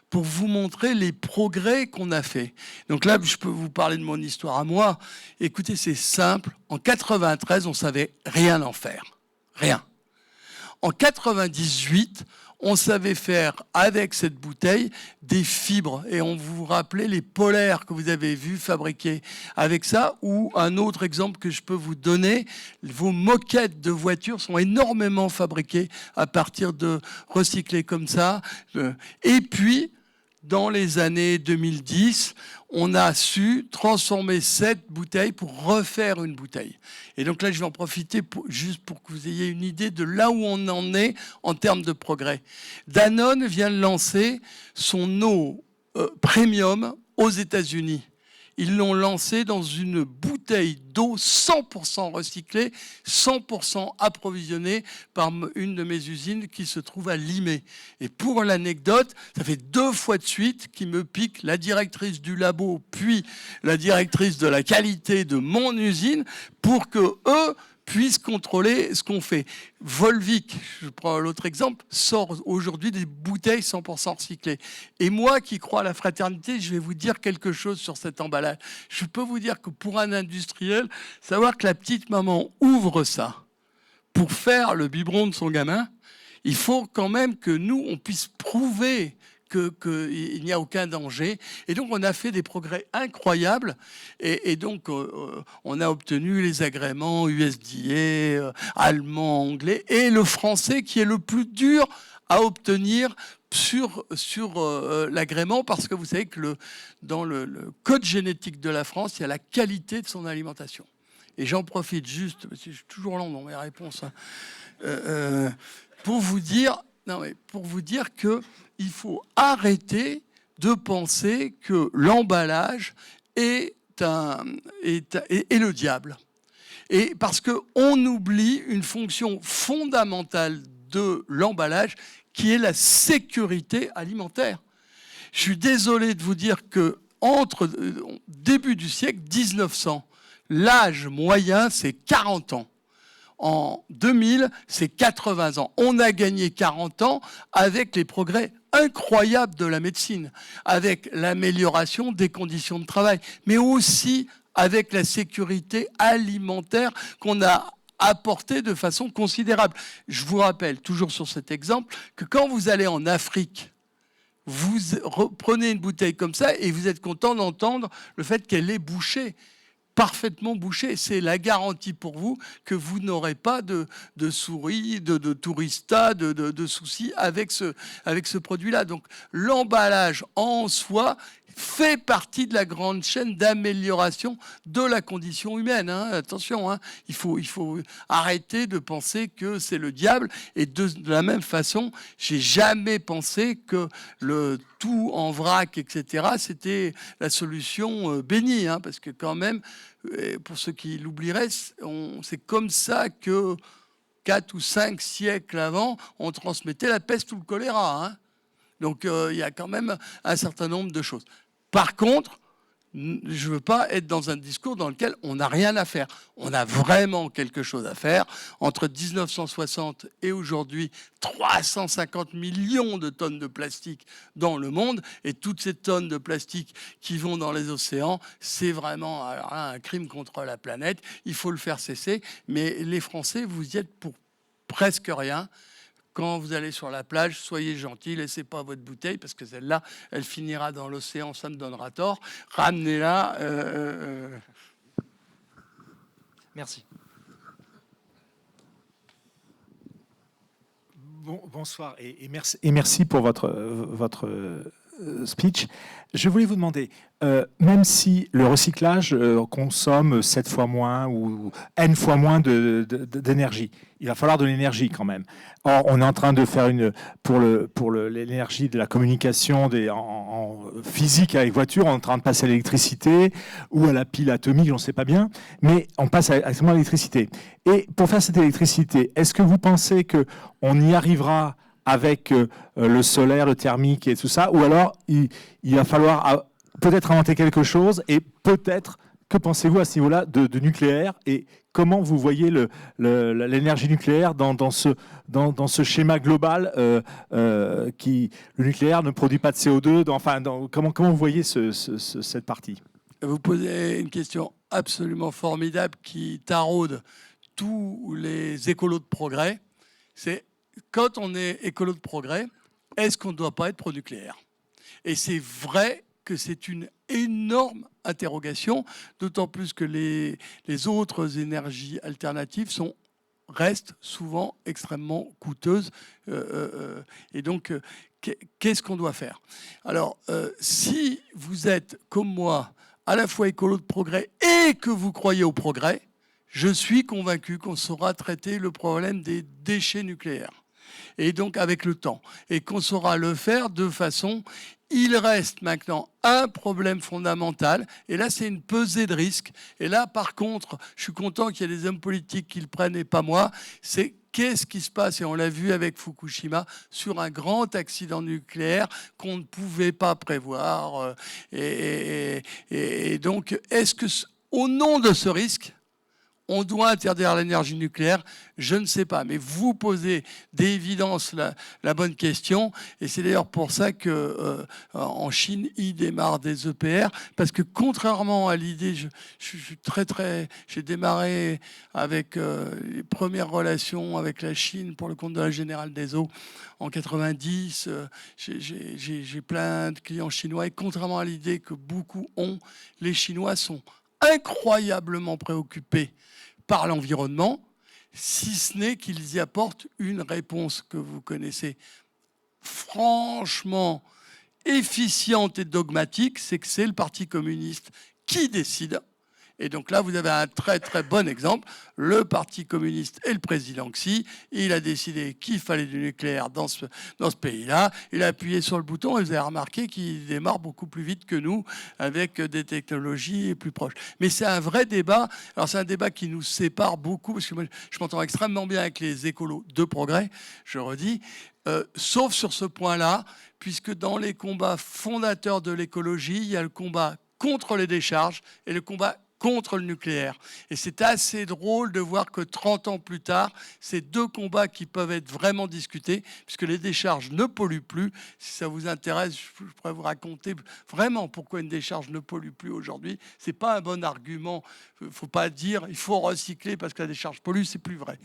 pour vous montrer les progrès qu'on a fait. Donc là, je peux vous parler de mon histoire à moi. Écoutez, c'est simple. En 93, on savait rien en faire. Rien. En 98, on savait faire avec cette bouteille des fibres. Et on vous rappelait les polaires que vous avez vus fabriquer avec ça. Ou un autre exemple que je peux vous donner, vos moquettes de voitures sont énormément fabriquées à partir de recyclés comme ça. Et puis, dans les années 2010, on a su transformer cette bouteille pour refaire une bouteille. Et donc là, je vais en profiter juste pour que vous ayez une idée de là où on en est en termes de progrès. Danone vient de lancer son eau premium aux États-Unis. Ils l'ont lancé dans une bouteille d'eau 100% recyclée, 100% approvisionnée par une de mes usines qui se trouve à Limay. Et pour l'anecdote, ça fait 2 fois de suite qu'ils me piquent la directrice du labo, puis la directrice de la qualité de mon usine, pour que eux puissent contrôler ce qu'on fait. Volvic, je prends l'autre exemple, sort aujourd'hui des bouteilles 100% recyclées. Et moi qui crois à la fraternité, je vais vous dire quelque chose sur cet emballage. Je peux vous dire que pour un industriel, savoir que la petite maman ouvre ça pour faire le biberon de son gamin, il faut quand même que nous, on puisse prouver qu'il n'y a aucun danger. Et donc, on a fait des progrès incroyables. Et donc, on a obtenu les agréments USDA, allemand, anglais, et le français qui est le plus dur à obtenir sur l'agrément, parce que vous savez que dans le code génétique de la France, il y a la qualité de son alimentation. Et j'en profite juste, parce que je suis toujours long dans mes réponses, pour vous dire que il faut arrêter de penser que l'emballage est le diable. Et parce qu'on oublie une fonction fondamentale de l'emballage qui est la sécurité alimentaire. Je suis désolé de vous dire que entre début du siècle 1900, l'âge moyen c'est 40 ans. En 2000, c'est 80 ans. On a gagné 40 ans avec les progrès incroyables de la médecine, avec l'amélioration des conditions de travail, mais aussi avec la sécurité alimentaire qu'on a apportée de façon considérable. Je vous rappelle, toujours sur cet exemple, que quand vous allez en Afrique, vous prenez une bouteille comme ça et vous êtes content d'entendre le fait qu'elle est bouchée. Parfaitement bouché. C'est la garantie pour vous que vous n'aurez pas de souris, de tourista, de soucis avec ce produit-là. Donc l'emballage en soi fait partie de la grande chaîne d'amélioration de la condition humaine. Attention, il faut arrêter de penser que c'est le diable. Et de la même façon, j'ai jamais pensé que le tout en vrac, etc., c'était la solution bénie. Parce que quand même, pour ceux qui l'oublieraient, c'est comme ça que 4 ou 5 siècles avant, on transmettait la peste ou le choléra. Donc il y a quand même un certain nombre de choses. Par contre, je ne veux pas être dans un discours dans lequel on n'a rien à faire. On a vraiment quelque chose à faire. Entre 1960 et aujourd'hui, 350 millions de tonnes de plastique dans le monde. Et toutes ces tonnes de plastique qui vont dans les océans, c'est vraiment un crime contre la planète. Il faut le faire cesser. Mais les Français, vous y êtes pour presque rien. Quand vous allez sur la plage, soyez gentils, laissez pas votre bouteille, parce que celle-là, elle finira dans l'océan, ça me donnera tort. Ramenez-la. Merci. Bonsoir et merci pour votre speech. Je voulais vous demander, même si le recyclage consomme 7 fois moins ou N fois moins d'énergie, il va falloir de l'énergie quand même. Or, on est en train de faire pour l'énergie de la communication en physique avec voiture, on est en train de passer à l'électricité ou à la pile atomique, on ne sait pas bien, mais on passe à l'électricité. Et pour faire cette électricité, est-ce que vous pensez qu'on y arrivera avec le solaire, le thermique et tout ça, ou alors il va falloir peut-être inventer quelque chose, et peut-être, que pensez-vous à ce niveau-là de nucléaire, et comment vous voyez l'énergie nucléaire dans ce schéma global qui, le nucléaire ne produit pas de CO2, comment vous voyez cette partie? Vous posez une question absolument formidable qui taraude tous les écolos de progrès. C'est quand on est écolo de progrès, est-ce qu'on ne doit pas être pro-nucléaire? Et c'est vrai que c'est une énorme interrogation, d'autant plus que les autres énergies alternatives restent souvent extrêmement coûteuses. Et donc, qu'est-ce qu'on doit faire? Alors, si vous êtes, comme moi, à la fois écolo de progrès et que vous croyez au progrès, je suis convaincu qu'on saura traiter le problème des déchets nucléaires. Et donc avec le temps. Et qu'on saura le faire de façon... Il reste maintenant un problème fondamental, et là c'est une pesée de risque. Et là par contre, je suis content qu'il y ait des hommes politiques qui le prennent et pas moi, c'est qu'est-ce qui se passe, et on l'a vu avec Fukushima, sur un grand accident nucléaire qu'on ne pouvait pas prévoir. Et donc, est-ce que, au nom de ce risque, on doit interdire l'énergie nucléaire? Je ne sais pas, mais vous posez d'évidence la bonne question, et c'est d'ailleurs pour ça que en Chine, ils démarrent des EPR, parce que contrairement à l'idée, je suis j'ai démarré avec les premières relations avec la Chine pour le compte de la Générale des Eaux en 90. J'ai plein de clients chinois, et contrairement à l'idée que beaucoup ont, les Chinois sont incroyablement préoccupés par l'environnement, si ce n'est qu'ils y apportent une réponse que vous connaissez franchement efficiente et dogmatique, c'est que c'est le Parti communiste qui décide. Et donc là, vous avez un très très bon exemple. Le Parti communiste et le président Xi, il a décidé qu'il fallait du nucléaire dans ce pays-là. Il a appuyé sur le bouton et vous avez remarqué qu'il démarre beaucoup plus vite que nous avec des technologies plus proches. Mais c'est un vrai débat. Alors c'est un débat qui nous sépare beaucoup, parce que moi, je m'entends extrêmement bien avec les écolos de progrès, je redis, sauf sur ce point-là, puisque dans les combats fondateurs de l'écologie, il y a le combat contre les décharges et le combat contre le nucléaire. Et c'est assez drôle de voir que 30 ans plus tard, ces deux combats qui peuvent être vraiment discutés, puisque les décharges ne polluent plus. Si ça vous intéresse, je pourrais vous raconter vraiment pourquoi une décharge ne pollue plus aujourd'hui. C'est pas un bon argument. Il ne faut pas dire il faut recycler parce que la décharge pollue, c'est plus vrai.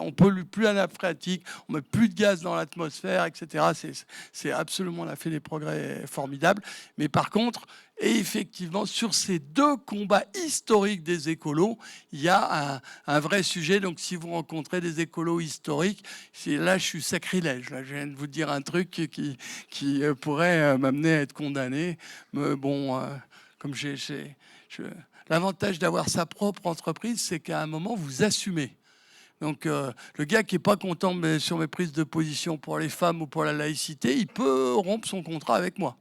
On pollue plus la nappe phréatique, on met plus de gaz dans l'atmosphère, etc. C'est absolument, on a fait des progrès formidables. Mais par contre, et effectivement, sur ces deux combats historiques des écolos, il y a un vrai sujet. Donc, si vous rencontrez des écolos historiques, là, je suis sacrilège. Là, je viens de vous dire un truc qui pourrait m'amener à être condamné. Mais bon, comme l'avantage d'avoir sa propre entreprise, c'est qu'à un moment, vous assumez. Donc, le gars qui n'est pas content sur mes prises de position pour les femmes ou pour la laïcité, il peut rompre son contrat avec moi.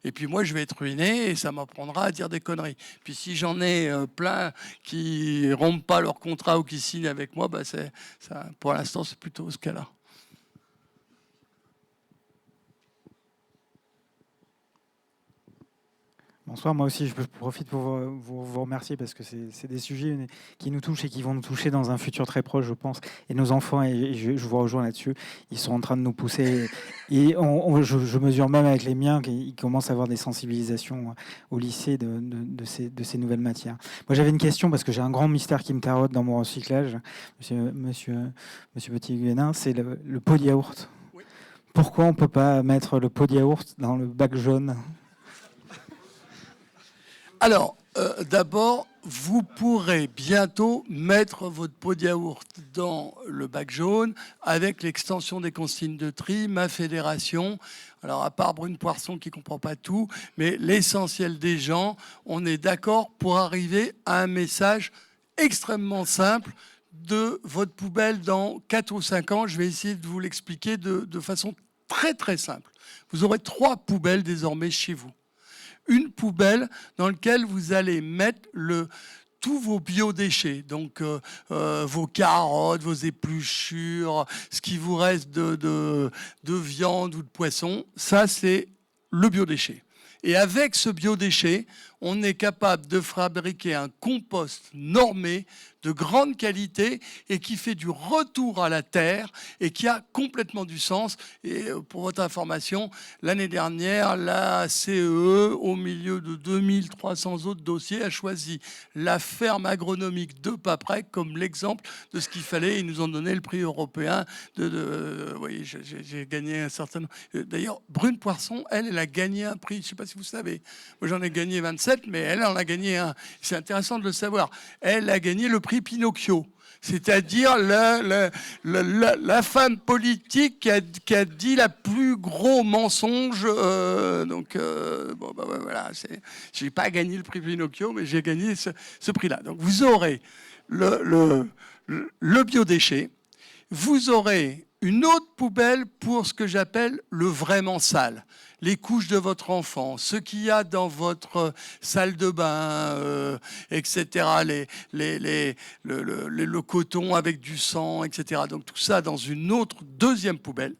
Et puis moi, je vais être ruiné et ça m'apprendra à dire des conneries. Puis si j'en ai plein qui rompent pas leur contrat ou qui signent avec moi, bah ça, pour l'instant, c'est plutôt ce cas-là. Bonsoir, moi aussi je profite pour vous remercier parce que c'est des sujets qui nous touchent et qui vont nous toucher dans un futur très proche, je pense. Et nos enfants, et je vous rejoins là-dessus, ils sont en train de nous pousser. Et je mesure même avec les miens qu'ils commencent à avoir des sensibilisations au lycée de ces nouvelles matières. Moi j'avais une question parce que j'ai un grand mystère qui me taraude dans mon recyclage, monsieur Petit-Guénin, c'est le pot de yaourt. Oui. Pourquoi on ne peut pas mettre le pot de yaourt dans le bac jaune ? Alors, d'abord, vous pourrez bientôt mettre votre pot de yaourt dans le bac jaune avec l'extension des consignes de tri, ma fédération. Alors, à part Brune Poisson qui ne comprend pas tout, mais l'essentiel des gens, on est d'accord pour arriver à un message extrêmement simple de votre poubelle dans 4 ou 5 ans. Je vais essayer de vous l'expliquer de façon très très simple. Vous aurez 3 poubelles désormais chez vous. Une poubelle dans laquelle vous allez mettre tous vos biodéchets, donc vos carottes, vos épluchures, ce qui vous reste de viande ou de poisson, ça c'est le biodéchet. Et avec ce biodéchet, on est capable de fabriquer un compost normé de grande qualité et qui fait du retour à la terre et qui a complètement du sens. Et pour votre information, l'année dernière, la CEE, au milieu de 2300 autres dossiers, a choisi la ferme agronomique de Paprec comme l'exemple de ce qu'il fallait. Ils nous ont donné le prix européen. Oui, j'ai gagné un certain nombre. D'ailleurs, Brune Poisson, elle a gagné un prix. Je ne sais pas si vous savez. Moi, j'en ai gagné 27, mais elle en a gagné un. C'est intéressant de le savoir. Elle a gagné le prix Pinocchio, c'est-à-dire la femme politique qui a dit la plus gros mensonge. Bon, bah, voilà, j'ai pas gagné le prix Pinocchio, mais j'ai gagné ce prix-là. Donc vous aurez le biodéchet, vous aurez une autre poubelle pour ce que j'appelle le vraiment sale. Les couches de votre enfant, ce qu'il y a dans votre salle de bain, etc., le coton avec du sang, etc. Donc tout ça dans une autre deuxième poubelle,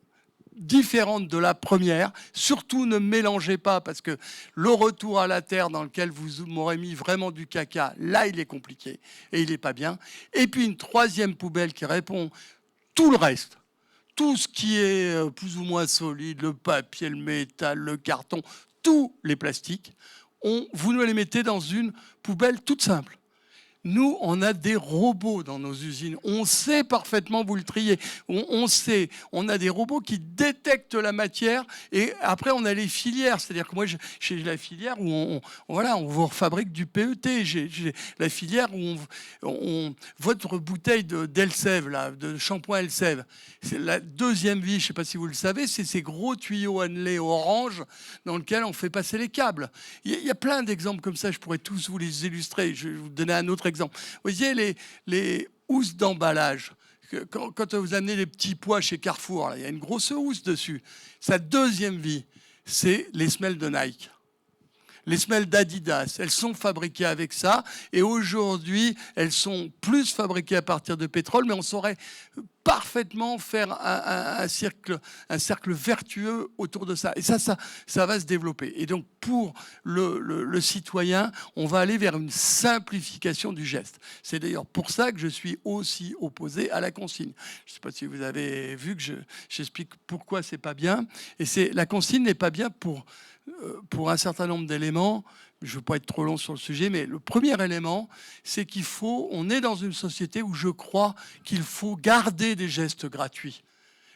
différente de la première. Surtout ne mélangez pas, parce que le retour à la terre dans lequel vous m'aurez mis vraiment du caca, là il est compliqué et il n'est pas bien. Et puis une troisième poubelle qui répond tout le reste. Tout ce qui est plus ou moins solide, le papier, le métal, le carton, tous les plastiques, vous nous les mettez dans une poubelle toute simple. Nous, on a des robots dans nos usines. On sait parfaitement vous le trier. On sait. On a des robots qui détectent la matière. Et après, on a les filières. C'est-à-dire que moi, j'ai la filière où on vous fabrique du PET. J'ai la filière où votre bouteille d'Elsève, de shampoing Elsève, c'est la deuxième vie, je ne sais pas si vous le savez, c'est ces gros tuyaux annelés orange dans lesquels on fait passer les câbles. Il y a plein d'exemples comme ça. Je pourrais tous vous les illustrer. Je vais vous donner un autre exemple. Vous voyez les housses d'emballage. Quand vous amenez les petits pois chez Carrefour, là, il y a une grosse housse dessus. Sa deuxième vie, c'est les semelles de Nike. Les semelles d'Adidas, elles sont fabriquées avec ça. Et aujourd'hui, elles sont plus fabriquées à partir de pétrole, mais on saurait parfaitement faire un cercle vertueux autour de ça. Et ça va se développer. Et donc, pour le citoyen, on va aller vers une simplification du geste. C'est d'ailleurs pour ça que je suis aussi opposé à la consigne. Je ne sais pas si vous avez vu que j'explique pourquoi c'est pas bien. Et la consigne n'est pas bien pour un certain nombre d'éléments. Je ne veux pas être trop long sur le sujet, mais le premier élément, c'est on est dans une société où je crois qu'il faut garder des gestes gratuits.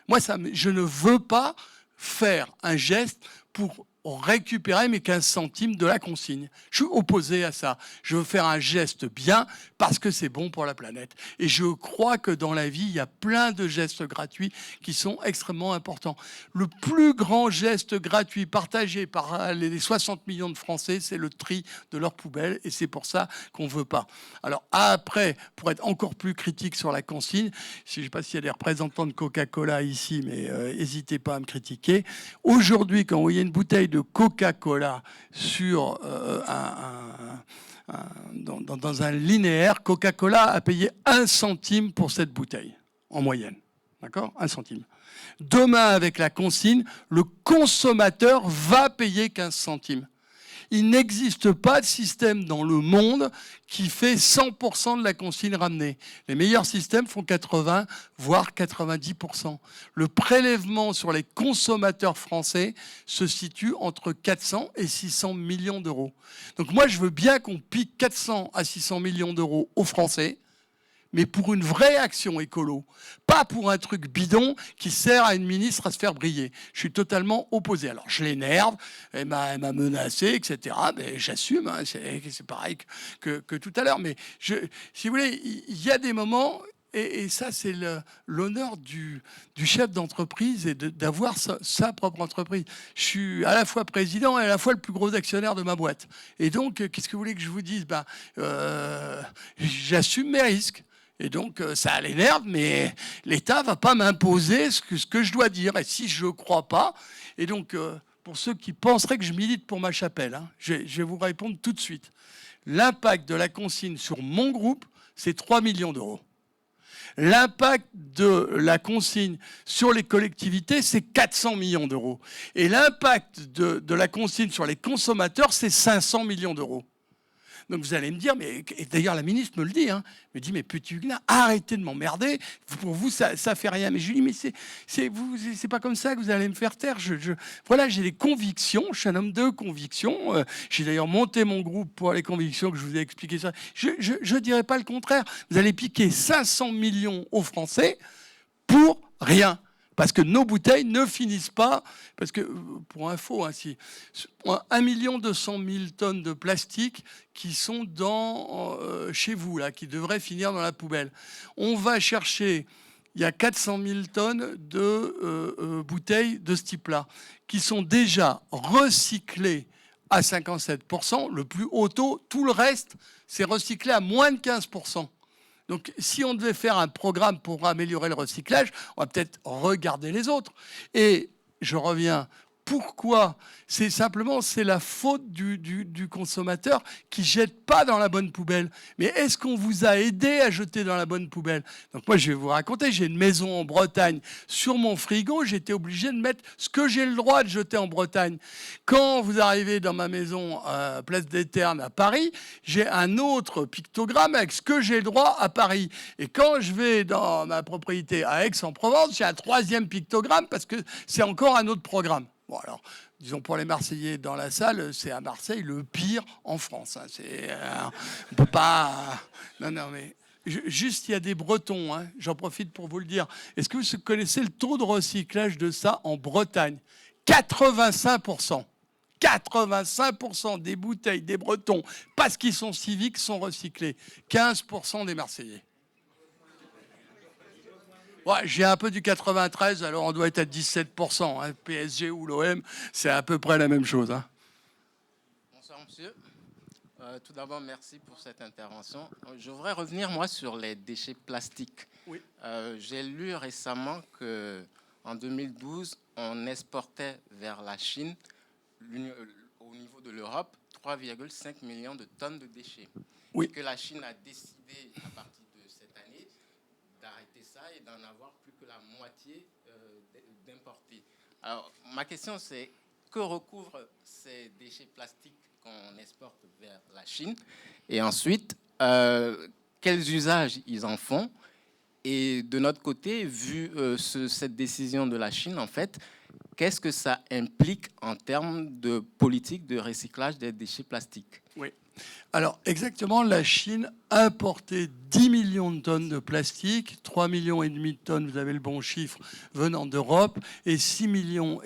Moi, je ne veux pas faire un geste pour récupérer mes 15 centimes de la consigne. Je suis opposé à ça. Je veux faire un geste bien parce que c'est bon pour la planète. Et je crois que dans la vie, il y a plein de gestes gratuits qui sont extrêmement importants. Le plus grand geste gratuit partagé par les 60 millions de Français, c'est le tri de leurs poubelles. Et c'est pour ça qu'on ne veut pas. Alors après, pour être encore plus critique sur la consigne, je ne sais pas s'il y a des représentants de Coca-Cola ici, mais n'hésitez pas à me critiquer. Aujourd'hui, quand vous voyez une bouteille de Coca-Cola sur dans un linéaire, Coca-Cola a payé 1 centime pour cette bouteille, en moyenne. D'accord ? 1 centime. Demain, avec la consigne, le consommateur va payer 15 centimes. Il n'existe pas de système dans le monde qui fait 100% de la consigne ramenée. Les meilleurs systèmes font 80, voire 90%. Le prélèvement sur les consommateurs français se situe entre 400 et 600 millions d'euros. Donc moi, je veux bien qu'on pique 400 à 600 millions d'euros aux Français, mais pour une vraie action écolo, pas pour un truc bidon qui sert à une ministre à se faire briller. Je suis totalement opposé. Alors, je l'énerve, elle m'a menacé, etc. Mais j'assume, hein, c'est pareil que tout à l'heure. Mais si vous voulez, il y a des moments, et ça, c'est l'honneur du chef d'entreprise et d'avoir sa propre entreprise. Je suis à la fois président et à la fois le plus gros actionnaire de ma boîte. Et donc, qu'est-ce que vous voulez que je vous dise ? J'assume mes risques. Et donc, ça l'énerve, mais l'État ne va pas m'imposer ce que je dois dire. Et si je ne crois pas, et donc, pour ceux qui penseraient que je milite pour ma chapelle, hein, je vais vous répondre tout de suite. L'impact de la consigne sur mon groupe, c'est 3 millions d'euros. L'impact de la consigne sur les collectivités, c'est 400 millions d'euros. Et l'impact de la consigne sur les consommateurs, c'est 500 millions d'euros. Donc vous allez me dire, mais et d'ailleurs la ministre me le dit, me dit, mais Petit Huguenin, arrêtez de m'emmerder. Pour vous, ça fait rien. Mais je lui dis, mais c'est pas comme ça que vous allez me faire taire. Voilà, j'ai des convictions. Je suis un homme de convictions. J'ai d'ailleurs monté mon groupe pour les convictions que je vous ai expliqué ça. Je dirais pas le contraire. Vous allez piquer 500 millions aux Français pour rien. Parce que nos bouteilles ne finissent pas, parce que, pour info, 1 200 000 tonnes de plastique qui sont chez vous, là, qui devraient finir dans la poubelle. On va chercher, il y a 400 000 tonnes de bouteilles de ce type-là, qui sont déjà recyclées à 57%, le plus haut taux. Tout le reste, c'est recyclé à moins de 15%. Donc, si on devait faire un programme pour améliorer le recyclage, on va peut-être regarder les autres. Et je reviens, pourquoi ? C'est la faute du consommateur qui ne jette pas dans la bonne poubelle. Mais est-ce qu'on vous a aidé à jeter dans la bonne poubelle ? Donc moi, je vais vous raconter, j'ai une maison en Bretagne. Sur mon frigo, j'étais obligé de mettre ce que j'ai le droit de jeter en Bretagne. Quand vous arrivez dans ma maison, Place des Ternes à Paris, j'ai un autre pictogramme avec ce que j'ai le droit à Paris. Et quand je vais dans ma propriété à Aix-en-Provence, j'ai un 3e pictogramme parce que c'est encore un autre programme. Bon, alors, disons pour les Marseillais dans la salle, c'est à Marseille le pire en France. On peut pas... Non, mais... Juste, il y a des Bretons, j'en profite pour vous le dire. Est-ce que vous connaissez le taux de recyclage de ça en Bretagne ? 85%. 85% des bouteilles des Bretons, parce qu'ils sont civiques, sont recyclées. 15% des Marseillais. Ouais, j'ai un peu du 93, alors on doit être à 17%. PSG ou l'OM, c'est à peu près la même chose. Bonsoir, monsieur. Tout d'abord, merci pour cette intervention. Je voudrais revenir, moi, sur les déchets plastiques. Oui. J'ai lu récemment qu'en 2012, on exportait vers la Chine, au niveau de l'Europe, 3,5 millions de tonnes de déchets. Oui. Et que la Chine a décidé, à partir de cette année, d'arrêter ça et d'en avoir plus que la moitié d'importer. Alors, ma question, c'est que recouvrent ces déchets plastiques qu'on exporte vers la Chine? Et ensuite, quels usages ils en font? Et de notre côté, vu cette décision de la Chine, en fait, qu'est-ce que ça implique en termes de politique de recyclage des déchets plastiques? Oui. Alors, exactement, la Chine importait 10 millions de tonnes de plastique, 3,5 millions de tonnes, vous avez le bon chiffre, venant d'Europe, et 6,5 millions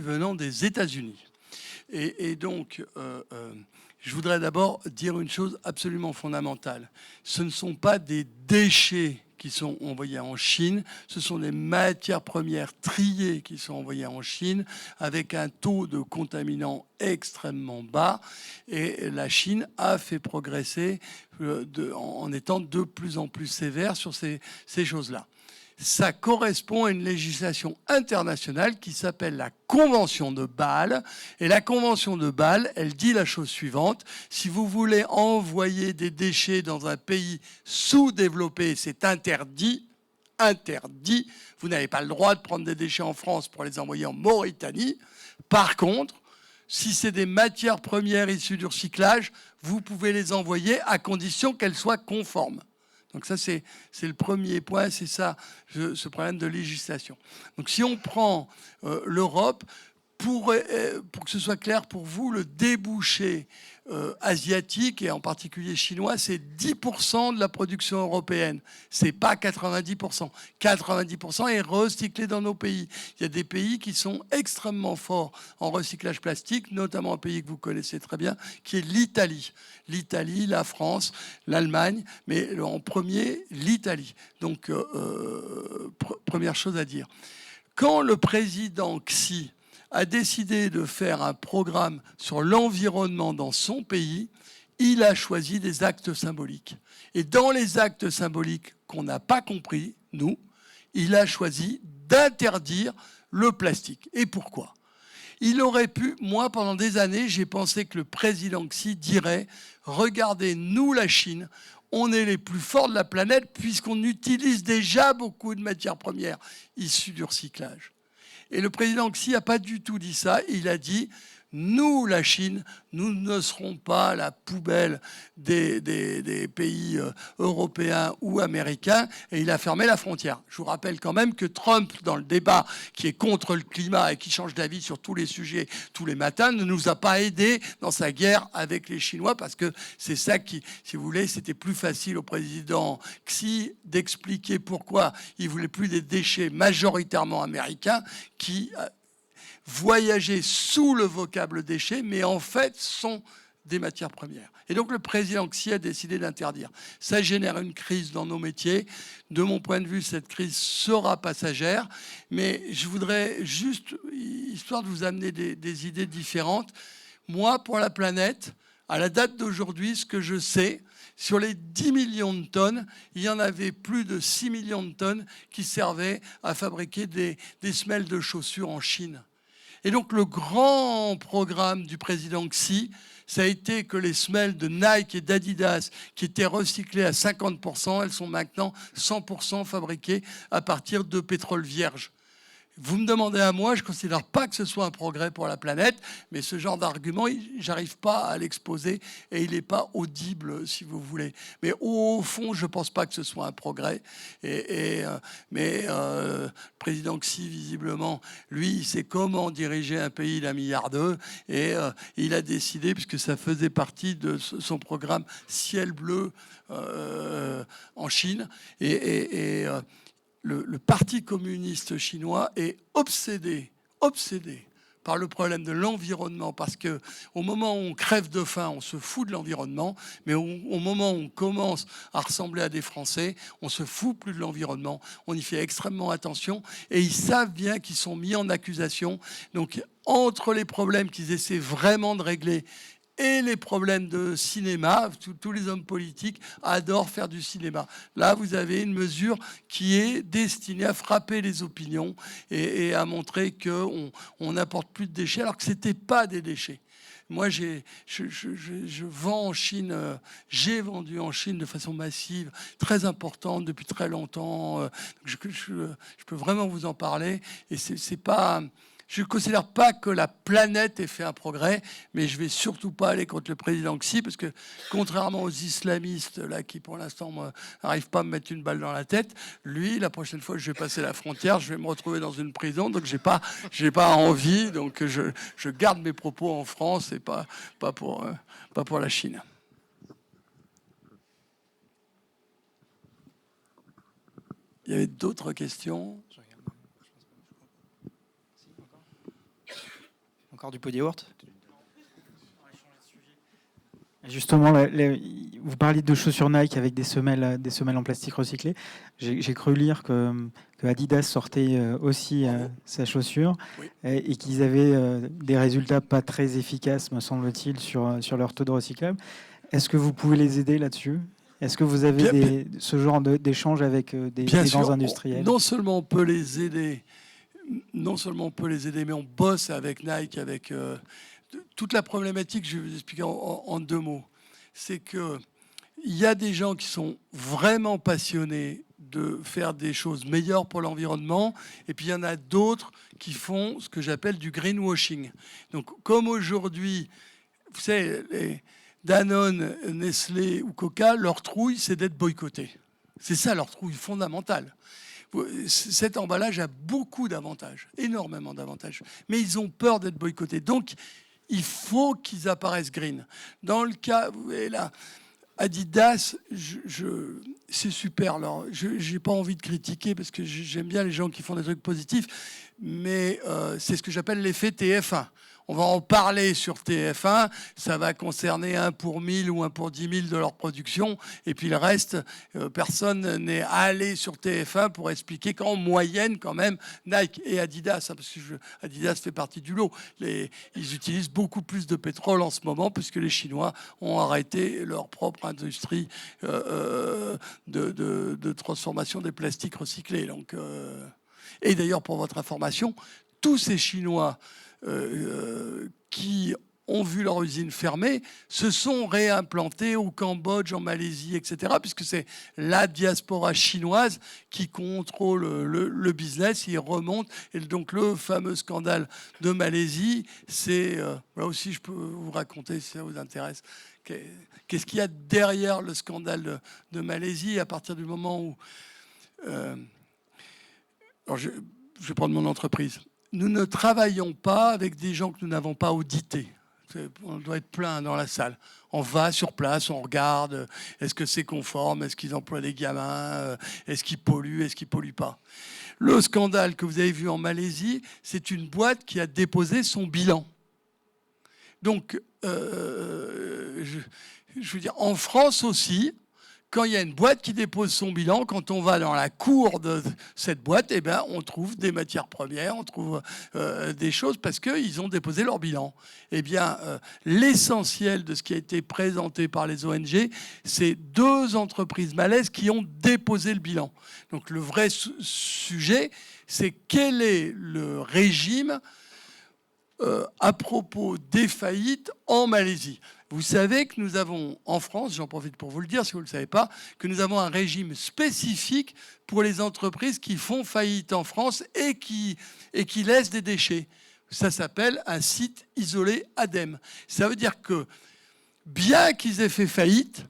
venant des États-Unis. Et donc, je voudrais d'abord dire une chose absolument fondamentale. Ce ne sont pas des déchets qui sont envoyés en Chine, ce sont des matières premières triées qui sont envoyées en Chine avec un taux de contaminants extrêmement bas. Et la Chine a fait progresser en étant de plus en plus sévère sur ces choses-là. Ça correspond à une législation internationale qui s'appelle la Convention de Bâle. Et la Convention de Bâle, elle dit la chose suivante. Si vous voulez envoyer des déchets dans un pays sous-développé, c'est interdit. Interdit. Vous n'avez pas le droit de prendre des déchets en France pour les envoyer en Mauritanie. Par contre, si c'est des matières premières issues du recyclage, vous pouvez les envoyer à condition qu'elles soient conformes. Donc ça, c'est le premier point, c'est ça, ce problème de législation. Donc si on prend l'Europe, pour que ce soit clair pour vous, le débouché asiatique, et en particulier chinois, c'est 10% de la production européenne. C'est pas 90%. 90% est recyclé dans nos pays. Il y a des pays qui sont extrêmement forts en recyclage plastique, notamment un pays que vous connaissez très bien, qui est l'Italie. L'Italie, la France, l'Allemagne, mais en premier, l'Italie. Donc, première chose à dire. Quand le président Xi a décidé de faire un programme sur l'environnement dans son pays, il a choisi des actes symboliques. Et dans les actes symboliques qu'on n'a pas compris, nous, il a choisi d'interdire le plastique. Et pourquoi ? Il aurait pu, moi pendant des années, j'ai pensé que le président Xi dirait « Regardez, nous la Chine, on est les plus forts de la planète puisqu'on utilise déjà beaucoup de matières premières issues du recyclage. » Et le président Xi n'a pas du tout dit ça. Il a dit « nous, la Chine, nous ne serons pas la poubelle des pays européens ou américains, et il a fermé la frontière. Je vous rappelle quand même que Trump, dans le débat qui est contre le climat et qui change d'avis sur tous les sujets tous les matins, ne nous a pas aidés dans sa guerre avec les Chinois, parce que c'est ça qui, si vous voulez, c'était plus facile au président Xi d'expliquer pourquoi il voulait plus des déchets majoritairement américains qui voyager sous le vocable déchets, mais en fait sont des matières premières. Et donc le président Xi a décidé d'interdire. Ça génère une crise dans nos métiers. De mon point de vue, cette crise sera passagère, mais je voudrais juste, histoire de vous amener des idées différentes, moi, pour la planète, à la date d'aujourd'hui, ce que je sais, sur les 10 millions de tonnes, il y en avait plus de 6 millions de tonnes qui servaient à fabriquer des semelles de chaussures en Chine. Et donc le grand programme du président Xi, ça a été que les semelles de Nike et d'Adidas, qui étaient recyclées à 50%, elles sont maintenant 100% fabriquées à partir de pétrole vierge. Vous me demandez à moi, je ne considère pas que ce soit un progrès pour la planète, mais ce genre d'argument, j'arrive pas à l'exposer et il n'est pas audible, si vous voulez. Mais au fond, je ne pense pas que ce soit un progrès. Mais le président Xi, visiblement, lui, il sait comment diriger un pays d'1,2 milliard et il a décidé, puisque ça faisait partie de son programme Ciel bleu en Chine, le Parti communiste chinois est obsédé par le problème de l'environnement, parce que au moment où on crève de faim, on se fout de l'environnement, mais au moment où on commence à ressembler à des Français, on se fout plus de l'environnement, on y fait extrêmement attention, et ils savent bien qu'ils sont mis en accusation. Donc, entre les problèmes qu'ils essaient vraiment de régler et les problèmes de cinéma, tous les hommes politiques adorent faire du cinéma. Là, vous avez une mesure qui est destinée à frapper les opinions et à montrer qu'on n'apporte plus de déchets, alors que ce n'était pas des déchets. Moi, je vends en Chine, j'ai vendu en Chine de façon massive, très importante depuis très longtemps. Je peux vraiment vous en parler. Et c'est pas... Je ne considère pas que la planète ait fait un progrès, mais je ne vais surtout pas aller contre le président Xi, parce que contrairement aux islamistes, là, qui pour l'instant n'arrivent pas à me mettre une balle dans la tête, lui, la prochaine fois que je vais passer la frontière, je vais me retrouver dans une prison, donc j'ai pas envie, donc je garde mes propos en France et pas pour la Chine. Il y avait d'autres questions ? Encore du pot de yaourt ? Justement, vous parliez de chaussures Nike avec des semelles en plastique recyclé. J'ai cru lire que Adidas sortait aussi sa chaussure, oui, et qu'ils avaient des résultats pas très efficaces, me semble-t-il, sur leur taux de recyclable. Est-ce que vous pouvez les aider là-dessus ? Est-ce que vous avez ce genre d'échange avec des grands industriels ? Non seulement on peut les aider, mais on bosse avec Nike, avec toute la problématique. Je vais vous expliquer en 2 mots. C'est que il y a des gens qui sont vraiment passionnés de faire des choses meilleures pour l'environnement, et puis il y en a d'autres qui font ce que j'appelle du greenwashing. Donc, comme aujourd'hui, vous savez, Danone, Nestlé ou Coca, leur trouille, c'est d'être boycottés. C'est ça leur trouille fondamentale. Cet emballage a beaucoup d'avantages, énormément d'avantages, mais ils ont peur d'être boycottés. Donc, il faut qu'ils apparaissent green. Dans le cas, vous voyez là, Adidas, c'est super. Je n'ai pas envie de critiquer parce que j'aime bien les gens qui font des trucs positifs, mais c'est ce que j'appelle l'effet TF1. On va en parler sur TF1, ça va concerner 1 pour 1000 ou 1 pour 10 000 de leur production, et puis le reste, personne n'est allé sur TF1 pour expliquer qu'en moyenne, quand même, Nike et Adidas, parce que Adidas fait partie du lot, ils utilisent beaucoup plus de pétrole en ce moment, puisque les Chinois ont arrêté leur propre industrie de transformation des plastiques recyclés. Donc, et d'ailleurs, pour votre information, tous ces Chinois qui ont vu leur usine fermer, se sont réimplantés au Cambodge, en Malaisie, etc., puisque c'est la diaspora chinoise qui contrôle le business, il remonte. Et donc le fameux scandale de Malaisie, c'est... là aussi, je peux vous raconter si ça vous intéresse. Qu'est-ce qu'il y a derrière le scandale de Malaisie à partir du moment où... alors je vais prendre mon entreprise. Nous ne travaillons pas avec des gens que nous n'avons pas audités. On doit être plein dans la salle. On va sur place, on regarde, est-ce que c'est conforme, est-ce qu'ils emploient des gamins, est-ce qu'ils polluent, est-ce qu'ils polluent pas. Le scandale que vous avez vu en Malaisie, c'est une boîte qui a déposé son bilan. Donc, je veux dire, en France aussi, quand il y a une boîte qui dépose son bilan, quand on va dans la cour de cette boîte, eh ben, on trouve des matières premières, on trouve des choses parce qu'ils ont déposé leur bilan. Eh bien, l'essentiel de ce qui a été présenté par les ONG, c'est 2 entreprises malaises qui ont déposé le bilan. Donc le vrai sujet, c'est quel est le régime à propos des faillites en Malaisie. Vous savez que nous avons en France, j'en profite pour vous le dire si vous ne le savez pas, que nous avons un régime spécifique pour les entreprises qui font faillite en France et qui laissent des déchets. Ça s'appelle un site isolé ADEME. Ça veut dire que bien qu'ils aient fait faillite,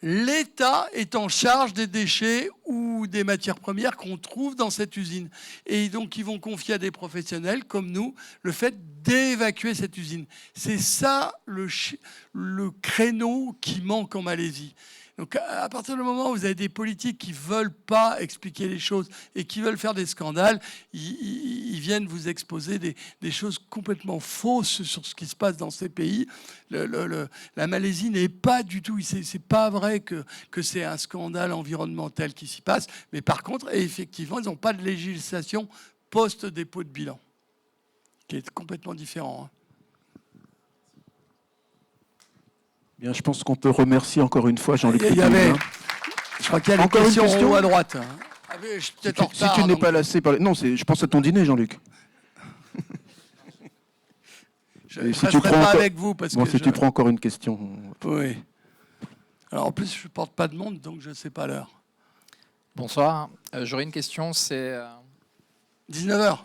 l'État est en charge des déchets ou des matières premières qu'on trouve dans cette usine. Et donc, ils vont confier à des professionnels comme nous le fait d'évacuer cette usine. C'est ça le créneau qui manque en Malaisie. Donc, à partir du moment où vous avez des politiques qui ne veulent pas expliquer les choses et qui veulent faire des scandales, ils viennent vous exposer des choses complètement fausses sur ce qui se passe dans ces pays. La Malaisie n'est pas du tout... C'est pas vrai que c'est un scandale environnemental qui s'y passe. Mais par contre, effectivement, ils n'ont pas de législation post-dépôt de bilan, qui est complètement différent. Bien, je pense qu'on peut remercier encore une fois Jean-Luc. Je crois qu'il y a encore une question une question en haut à droite. Si tu n'es pas lassé par... Non, je pense à ton dîner, Jean-Luc. Je ne resterai pas avec vous. Parce que tu prends encore une question. Oui. Alors en plus, je ne porte pas de montre, donc je ne sais pas l'heure. Bonsoir. J'aurais une question, c'est... 19h.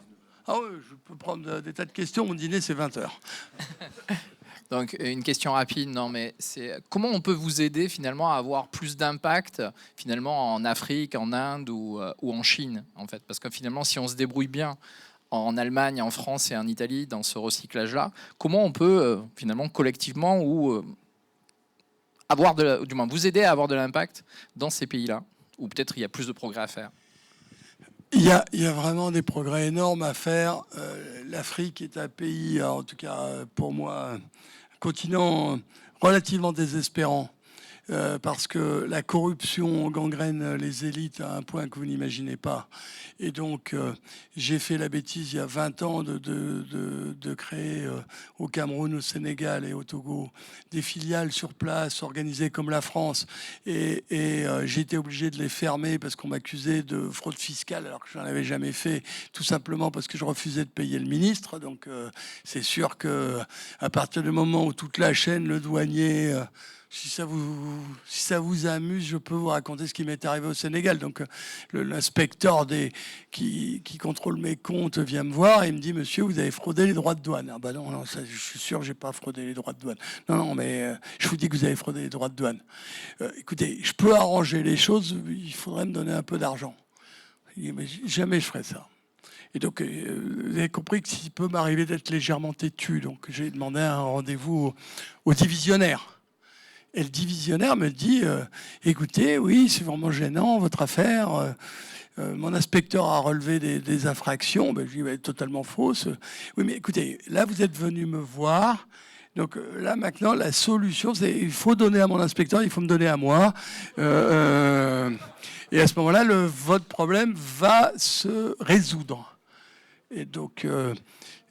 Ah oui, je peux prendre des tas de questions. Mon dîner, c'est 20h. Donc, une question rapide, non, mais c'est comment on peut vous aider finalement à avoir plus d'impact finalement en Afrique, en Inde ou en Chine, en fait, parce que finalement, si on se débrouille bien en Allemagne, en France et en Italie dans ce recyclage-là, comment on peut finalement collectivement ou du moins vous aider à avoir de l'impact dans ces pays-là, où peut-être il y a plus de progrès à faire? Il y a vraiment des progrès énormes à faire. L'Afrique est un pays, en tout cas pour moi, un continent relativement désespérant. Parce que la corruption gangrène les élites à un point que vous n'imaginez pas. Et donc, j'ai fait la bêtise il y a 20 ans de créer au Cameroun, au Sénégal et au Togo des filiales sur place, organisées comme la France. Et j'ai été obligé de les fermer parce qu'on m'accusait de fraude fiscale alors que je n'en avais jamais fait, tout simplement parce que je refusais de payer le ministre. Donc, c'est sûr qu'à partir du moment où toute la chaîne, le douanier... Si ça vous amuse, je peux vous raconter ce qui m'est arrivé au Sénégal. Donc, l'inspecteur qui contrôle mes comptes vient me voir et me dit « Monsieur, vous avez fraudé les droits de douane. » Ah ben non, ça, je suis sûr que je n'ai pas fraudé les droits de douane. Non, mais je vous dis que vous avez fraudé les droits de douane. Écoutez, je peux arranger les choses, il faudrait me donner un peu d'argent. Mais jamais je ferai ça. Et donc, vous avez compris que s'il peut m'arriver d'être légèrement têtu, donc j'ai demandé un rendez-vous au divisionnaire. Et le divisionnaire me dit écoutez, oui, c'est vraiment gênant, votre affaire. Mon inspecteur a relevé des infractions. Ben, je dis totalement fausse. Oui, mais écoutez, là, vous êtes venu me voir. Donc là, maintenant, la solution, c'est il faut donner à mon inspecteur, il faut me donner à moi. Et à ce moment-là, votre problème va se résoudre. Et donc...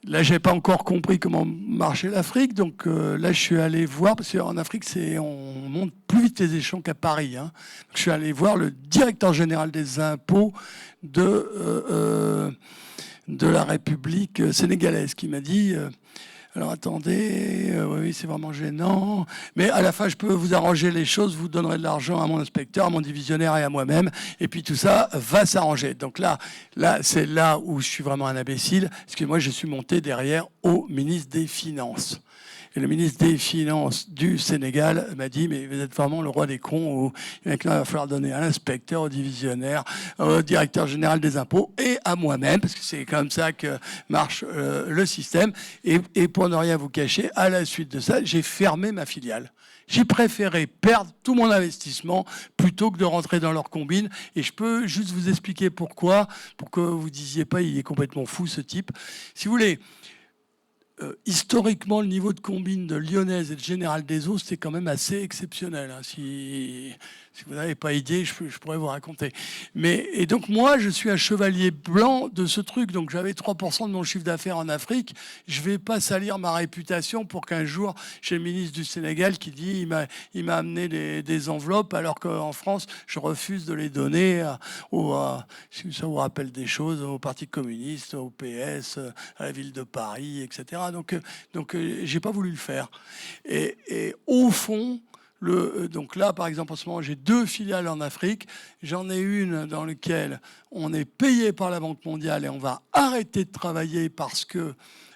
là, je n'ai pas encore compris comment marchait l'Afrique. Donc là, je suis allé voir, parce qu'en Afrique, on monte plus vite les échelons qu'à Paris. Hein. Donc, je suis allé voir le directeur général des impôts de la République sénégalaise, qui m'a dit Alors attendez, oui, c'est vraiment gênant. Mais à la fin, je peux vous arranger les choses. Vous donnerez de l'argent à mon inspecteur, à mon divisionnaire et à moi-même. Et puis tout ça va s'arranger. Donc là, c'est là où je suis vraiment un imbécile. Parce que moi, je suis monté derrière au ministre des Finances. Et le ministre des Finances du Sénégal m'a dit, mais vous êtes vraiment le roi des cons, où maintenant il va falloir donner à l'inspecteur, au divisionnaire, au directeur général des impôts et à moi-même, parce que c'est comme ça que marche le système. Et pour ne rien vous cacher, à la suite de ça, j'ai fermé ma filiale. J'ai préféré perdre tout mon investissement plutôt que de rentrer dans leur combine. Et je peux juste vous expliquer pourquoi, pour que vous ne disiez pas, il est complètement fou ce type. Si vous voulez... historiquement, le niveau de combine de Lyonnaise et de Général des Eaux, c'est quand même assez exceptionnel. Hein. Si vous n'avez pas idée, je pourrais vous raconter. Et donc, moi, je suis un chevalier blanc de ce truc. Donc, j'avais 3% de mon chiffre d'affaires en Afrique. Je ne vais pas salir ma réputation pour qu'un jour, chez le ministre du Sénégal qui dit il m'a amené des enveloppes, alors qu'en France, je refuse de les donner si ça vous rappelle des choses, au Parti communiste, au PS, à la ville de Paris, etc. Donc j'ai pas voulu le faire. Et au fond, donc là, par exemple, en ce moment, j'ai 2 filiales en Afrique. J'en ai une dans laquelle on est payé par la Banque mondiale et on va arrêter de travailler parce que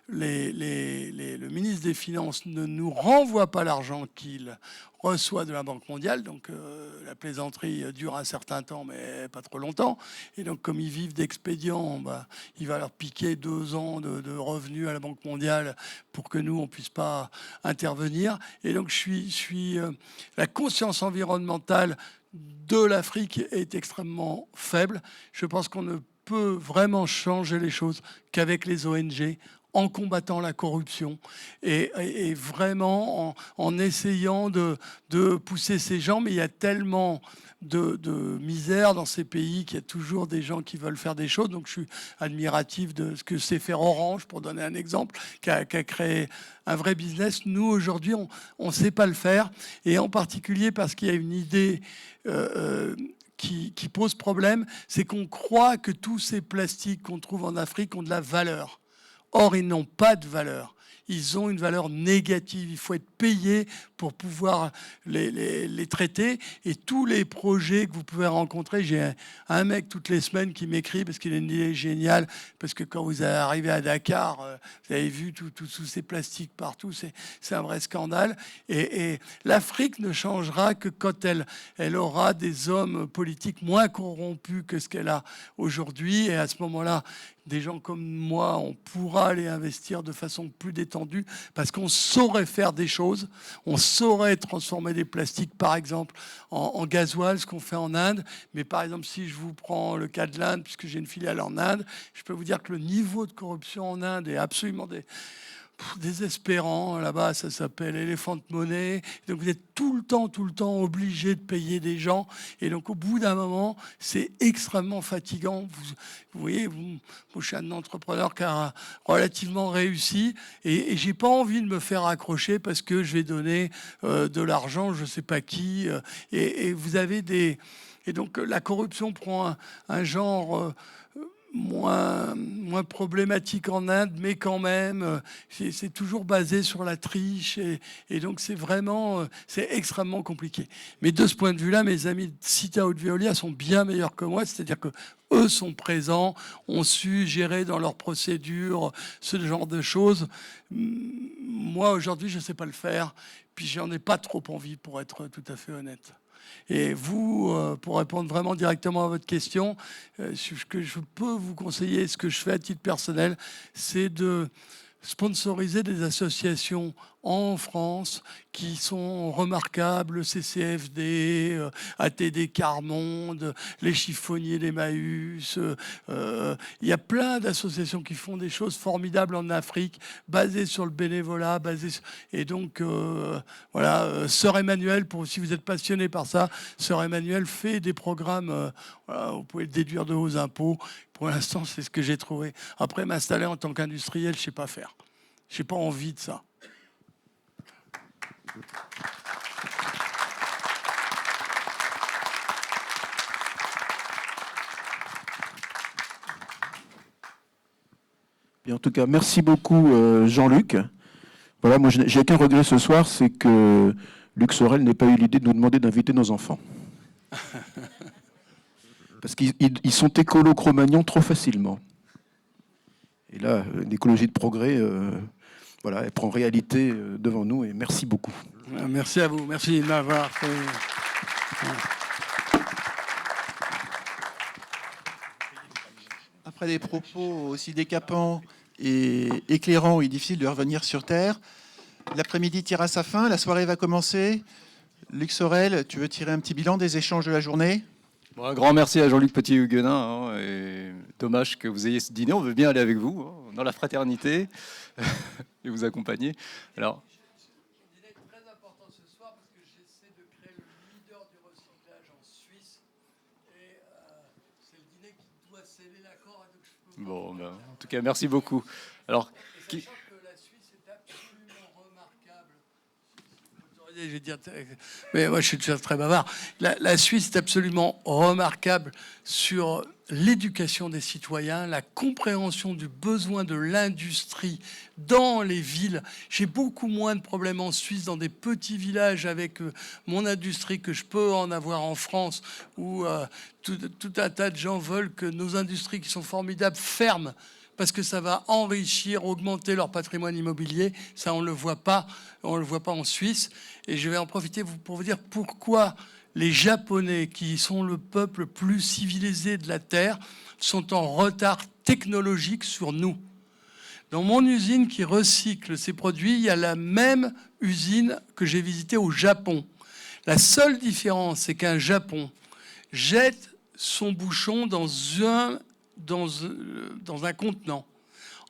le ministre des Finances ne nous renvoie pas l'argent qu'il reçoit de la Banque mondiale. Donc la plaisanterie dure un certain temps, mais pas trop longtemps. Et donc comme ils vivent d'expédients, il va leur piquer 2 ans de revenus à la Banque mondiale pour que nous, on puisse pas intervenir. Et donc la conscience environnementale de l'Afrique est extrêmement faible. Je pense qu'on ne peut vraiment changer les choses qu'avec les ONG, en combattant la corruption et vraiment en essayant de pousser ces gens. Mais il y a tellement de misère dans ces pays qu'il y a toujours des gens qui veulent faire des choses. Donc je suis admiratif de ce que sait faire Orange, pour donner un exemple, qui a créé un vrai business. Nous, aujourd'hui, on ne sait pas le faire. Et en particulier parce qu'il y a une idée... qui pose problème, c'est qu'on croit que tous ces plastiques qu'on trouve en Afrique ont de la valeur. Or, ils n'ont pas de valeur. Ils ont une valeur négative. Il faut être payé pour pouvoir les traiter. Et tous les projets que vous pouvez rencontrer, j'ai un mec toutes les semaines qui m'écrit parce qu'il a une idée géniale. Parce que quand vous arrivez à Dakar, vous avez vu tous ces plastiques partout. C'est un vrai scandale. Et l'Afrique ne changera que quand elle aura des hommes politiques moins corrompus que ce qu'elle a aujourd'hui. Et à ce moment-là, des gens comme moi, on pourra aller investir de façon plus détendue parce qu'on saurait faire des choses. On saurait transformer des plastiques, par exemple, en gasoil, ce qu'on fait en Inde. Mais par exemple, si je vous prends le cas de l'Inde, puisque j'ai une filiale en Inde, je peux vous dire que le niveau de corruption en Inde est absolument désespérant. Là-bas, ça s'appelle Elephant Money. Donc vous êtes tout le temps obligé de payer des gens. Et donc au bout d'un moment, c'est extrêmement fatigant. Vous voyez, moi, je suis un entrepreneur qui a relativement réussi et j'ai pas envie de me faire accrocher parce que je vais donner de l'argent, je sais pas qui. Et vous avez des... Et donc la corruption prend un genre... moins problématique en Inde, mais quand même, c'est toujours basé sur la triche et donc c'est extrêmement compliqué. Mais de ce point de vue-là, mes amis de Cita Haute-Veolia sont bien meilleurs que moi, c'est-à-dire que eux sont présents, ont su gérer dans leurs procédures ce genre de choses. Moi, aujourd'hui, je ne sais pas le faire, puis j'en ai pas trop envie, pour être tout à fait honnête. Et vous, pour répondre vraiment directement à votre question, ce que je peux vous conseiller, ce que je fais à titre personnel, c'est de sponsoriser des associations en France qui sont remarquables, le CCFD, ATD Carmonde, les chiffonniers d'Emmaüs. Il y a plein d'associations qui font des choses formidables en Afrique, basées sur le bénévolat, et donc voilà, Sœur Emmanuel, si vous êtes passionné par ça, Sœur Emmanuel fait des programmes, voilà, vous pouvez le déduire de vos impôts. Pour l'instant, c'est ce que j'ai trouvé. Après, m'installer en tant qu'industriel, je ne sais pas faire. Je n'ai pas envie de ça. Bien, en tout cas, merci beaucoup Jean-Luc. Voilà, moi j'ai qu'un regret ce soir, c'est que Luc Sorel n'ait pas eu l'idée de nous demander d'inviter nos enfants. Parce qu'ils sont écolo-cro-magnons trop facilement. Et là, l'écologie de progrès, voilà, elle prend réalité devant nous, et merci beaucoup. Merci à vous, merci de m'avoir fait... Après des propos aussi décapants et éclairants, il est difficile de revenir sur Terre. L'après-midi tire à sa fin, la soirée va commencer. Luc Sorel, tu veux tirer un petit bilan des échanges de la journée? Bon, un grand merci à Jean-Luc Petit-Huguenin. Et dommage que vous ayez ce dîner. On veut bien aller avec vous, hein, dans la fraternité, et vous accompagner. Alors, Il est très important ce soir parce que j'essaie de créer le leader du recyclage en Suisse. Et c'est le dîner qui doit sceller l'accord. bon, ben, en tout cas, merci beaucoup. Alors, Sachant que la Suisse est absolument remarquable. Je vais dire, mais moi je suis déjà très bavard. La Suisse est absolument remarquable sur l'éducation des citoyens, la compréhension du besoin de l'industrie dans les villes. J'ai beaucoup moins de problèmes en Suisse dans des petits villages avec mon industrie que je peux en avoir en France, où tout un tas de gens veulent que nos industries qui sont formidables ferment parce que ça va enrichir, augmenter leur patrimoine immobilier. Ça, on ne le voit pas en Suisse. Et je vais en profiter pour vous dire pourquoi les Japonais, qui sont le peuple le plus civilisé de la Terre, sont en retard technologique sur nous. Dans mon usine qui recycle ces produits, il y a la même usine que j'ai visitée au Japon. La seule différence, c'est qu'un Japon jette son bouchon dans un contenant,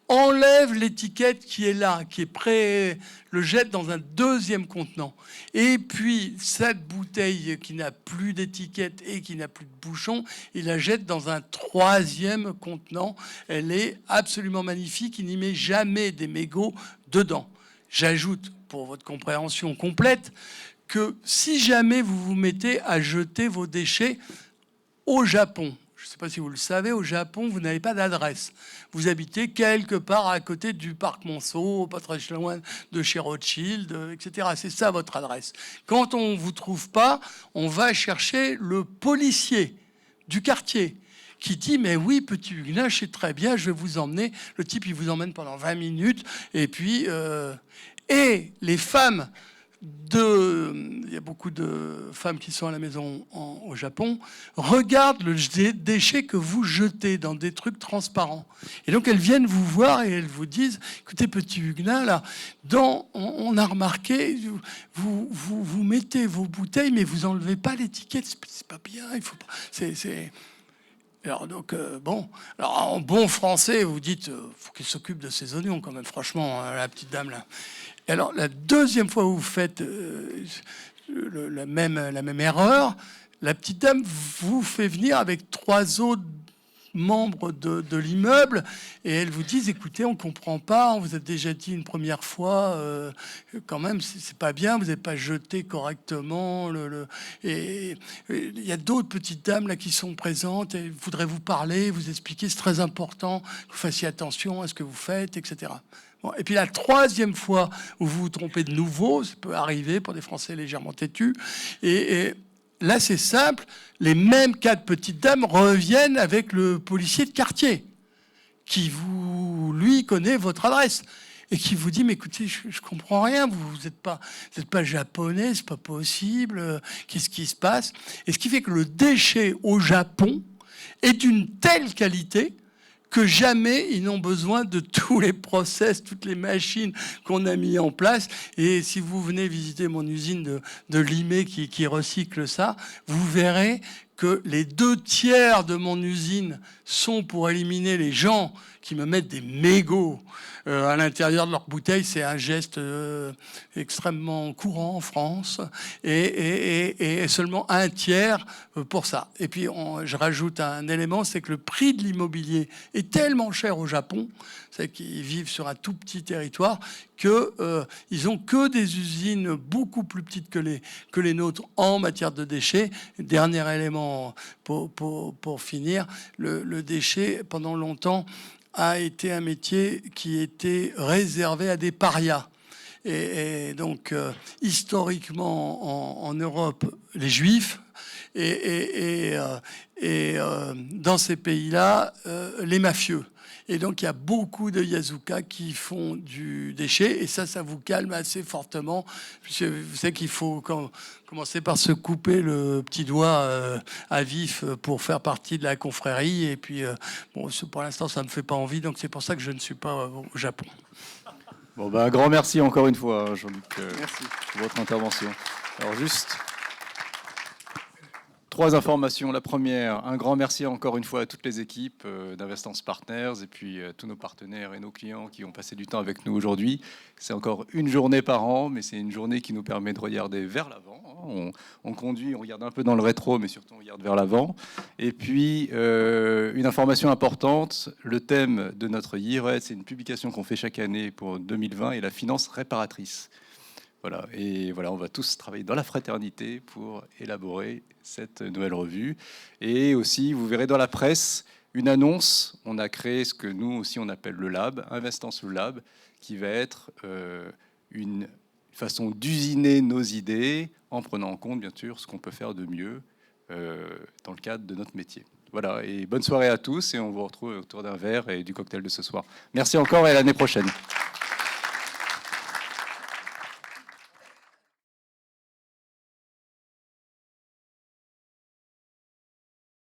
enlève l'étiquette qui est là, qui est prêt, le jette dans un deuxième contenant. Et puis, cette bouteille qui n'a plus d'étiquette et qui n'a plus de bouchon, il la jette dans un troisième contenant. Elle est absolument magnifique, il n'y met jamais des mégots dedans. J'ajoute, pour votre compréhension complète, que si jamais vous vous mettez à jeter vos déchets au Japon, je ne sais pas si vous le savez, au Japon, vous n'avez pas d'adresse. Vous habitez quelque part à côté du parc Monceau, pas très loin de chez Rothschild, etc. C'est ça votre adresse. Quand on ne vous trouve pas, on va chercher le policier du quartier qui dit « Mais oui, petit Huguenin, je sais très bien, je vais vous emmener. » Le type, il vous emmène pendant 20 minutes. Et puis, et les femmes... il y a beaucoup de femmes qui sont à la maison au Japon, regardent le déchet que vous jetez dans des trucs transparents. Et donc elles viennent vous voir et elles vous disent, écoutez petit Huguenin, là, on a remarqué, vous mettez vos bouteilles, mais vous enlevez pas l'étiquette, c'est pas bien, il faut pas... Alors donc bon, alors en bon français, vous dites, faut qu'il s'occupe de ses oignons quand même, franchement, la petite dame là. Et alors la deuxième fois où vous faites la même erreur, la petite dame vous fait venir avec 3 autres membres de l'immeuble et elles vous disent écoutez, on comprend pas, on vous a déjà dit une première fois, quand même c'est pas bien, vous n'avez pas jeté correctement et il y a d'autres petites dames là qui sont présentes et voudraient vous parler, vous expliquer, c'est très important que vous fassiez attention à ce que vous faites, etc. Bon, et puis la 3e fois où vous vous trompez de nouveau, ça peut arriver pour des Français légèrement têtus, et là, c'est simple, les mêmes 4 petites dames reviennent avec le policier de quartier qui lui connaît votre adresse et qui vous dit mais écoutez, je comprends rien, vous n'êtes pas japonais, c'est pas possible, qu'est-ce qui se passe? Et ce qui fait que le déchet au Japon est d'une telle qualité que jamais ils n'ont besoin de tous les process, toutes les machines qu'on a mis en place. Et si vous venez visiter mon usine de Limay qui recycle ça, vous verrez que les 2/3 de mon usine sont pour éliminer les gens qui me mettent des mégots à l'intérieur de leurs bouteilles. C'est un geste extrêmement courant en France et seulement 1/3 pour ça. Et puis je rajoute un élément, c'est que le prix de l'immobilier est tellement cher au Japon, c'est qu'ils vivent sur un tout petit territoire, qu'ils ont que des usines beaucoup plus petites que les nôtres en matière de déchets. Dernier élément pour finir, le déchet pendant longtemps a été un métier qui était réservé à des parias. et donc historiquement en Europe, les Juifs, et dans ces pays-là, les mafieux. Et donc, il y a beaucoup de Yasuka qui font du déchet. Et ça vous calme assez fortement. Vous savez qu'il faut commencer par se couper le petit doigt à vif pour faire partie de la confrérie. Et puis, bon, pour l'instant, ça ne me fait pas envie. Donc, c'est pour ça que je ne suis pas au Japon. Bon, un grand merci encore une fois, Jean-Luc, pour votre intervention. Alors, juste 3 informations. La première, un grand merci encore une fois à toutes les équipes d'Investance Partners et puis tous nos partenaires et nos clients qui ont passé du temps avec nous aujourd'hui. C'est encore une journée par an, mais c'est une journée qui nous permet de regarder vers l'avant. On conduit, on regarde un peu dans le rétro, mais surtout on regarde vers l'avant. Et puis, une information importante, le thème de notre Year, c'est une publication qu'on fait chaque année pour 2020 et la finance réparatrice. Voilà, et voilà, on va tous travailler dans la fraternité pour élaborer cette nouvelle revue. Et aussi, vous verrez dans la presse une annonce. On a créé ce que nous aussi on appelle le lab, Investance le lab, qui va être une façon d'usiner nos idées en prenant en compte, bien sûr, ce qu'on peut faire de mieux dans le cadre de notre métier. Voilà, et bonne soirée à tous, et on vous retrouve autour d'un verre et du cocktail de ce soir. Merci encore et à l'année prochaine.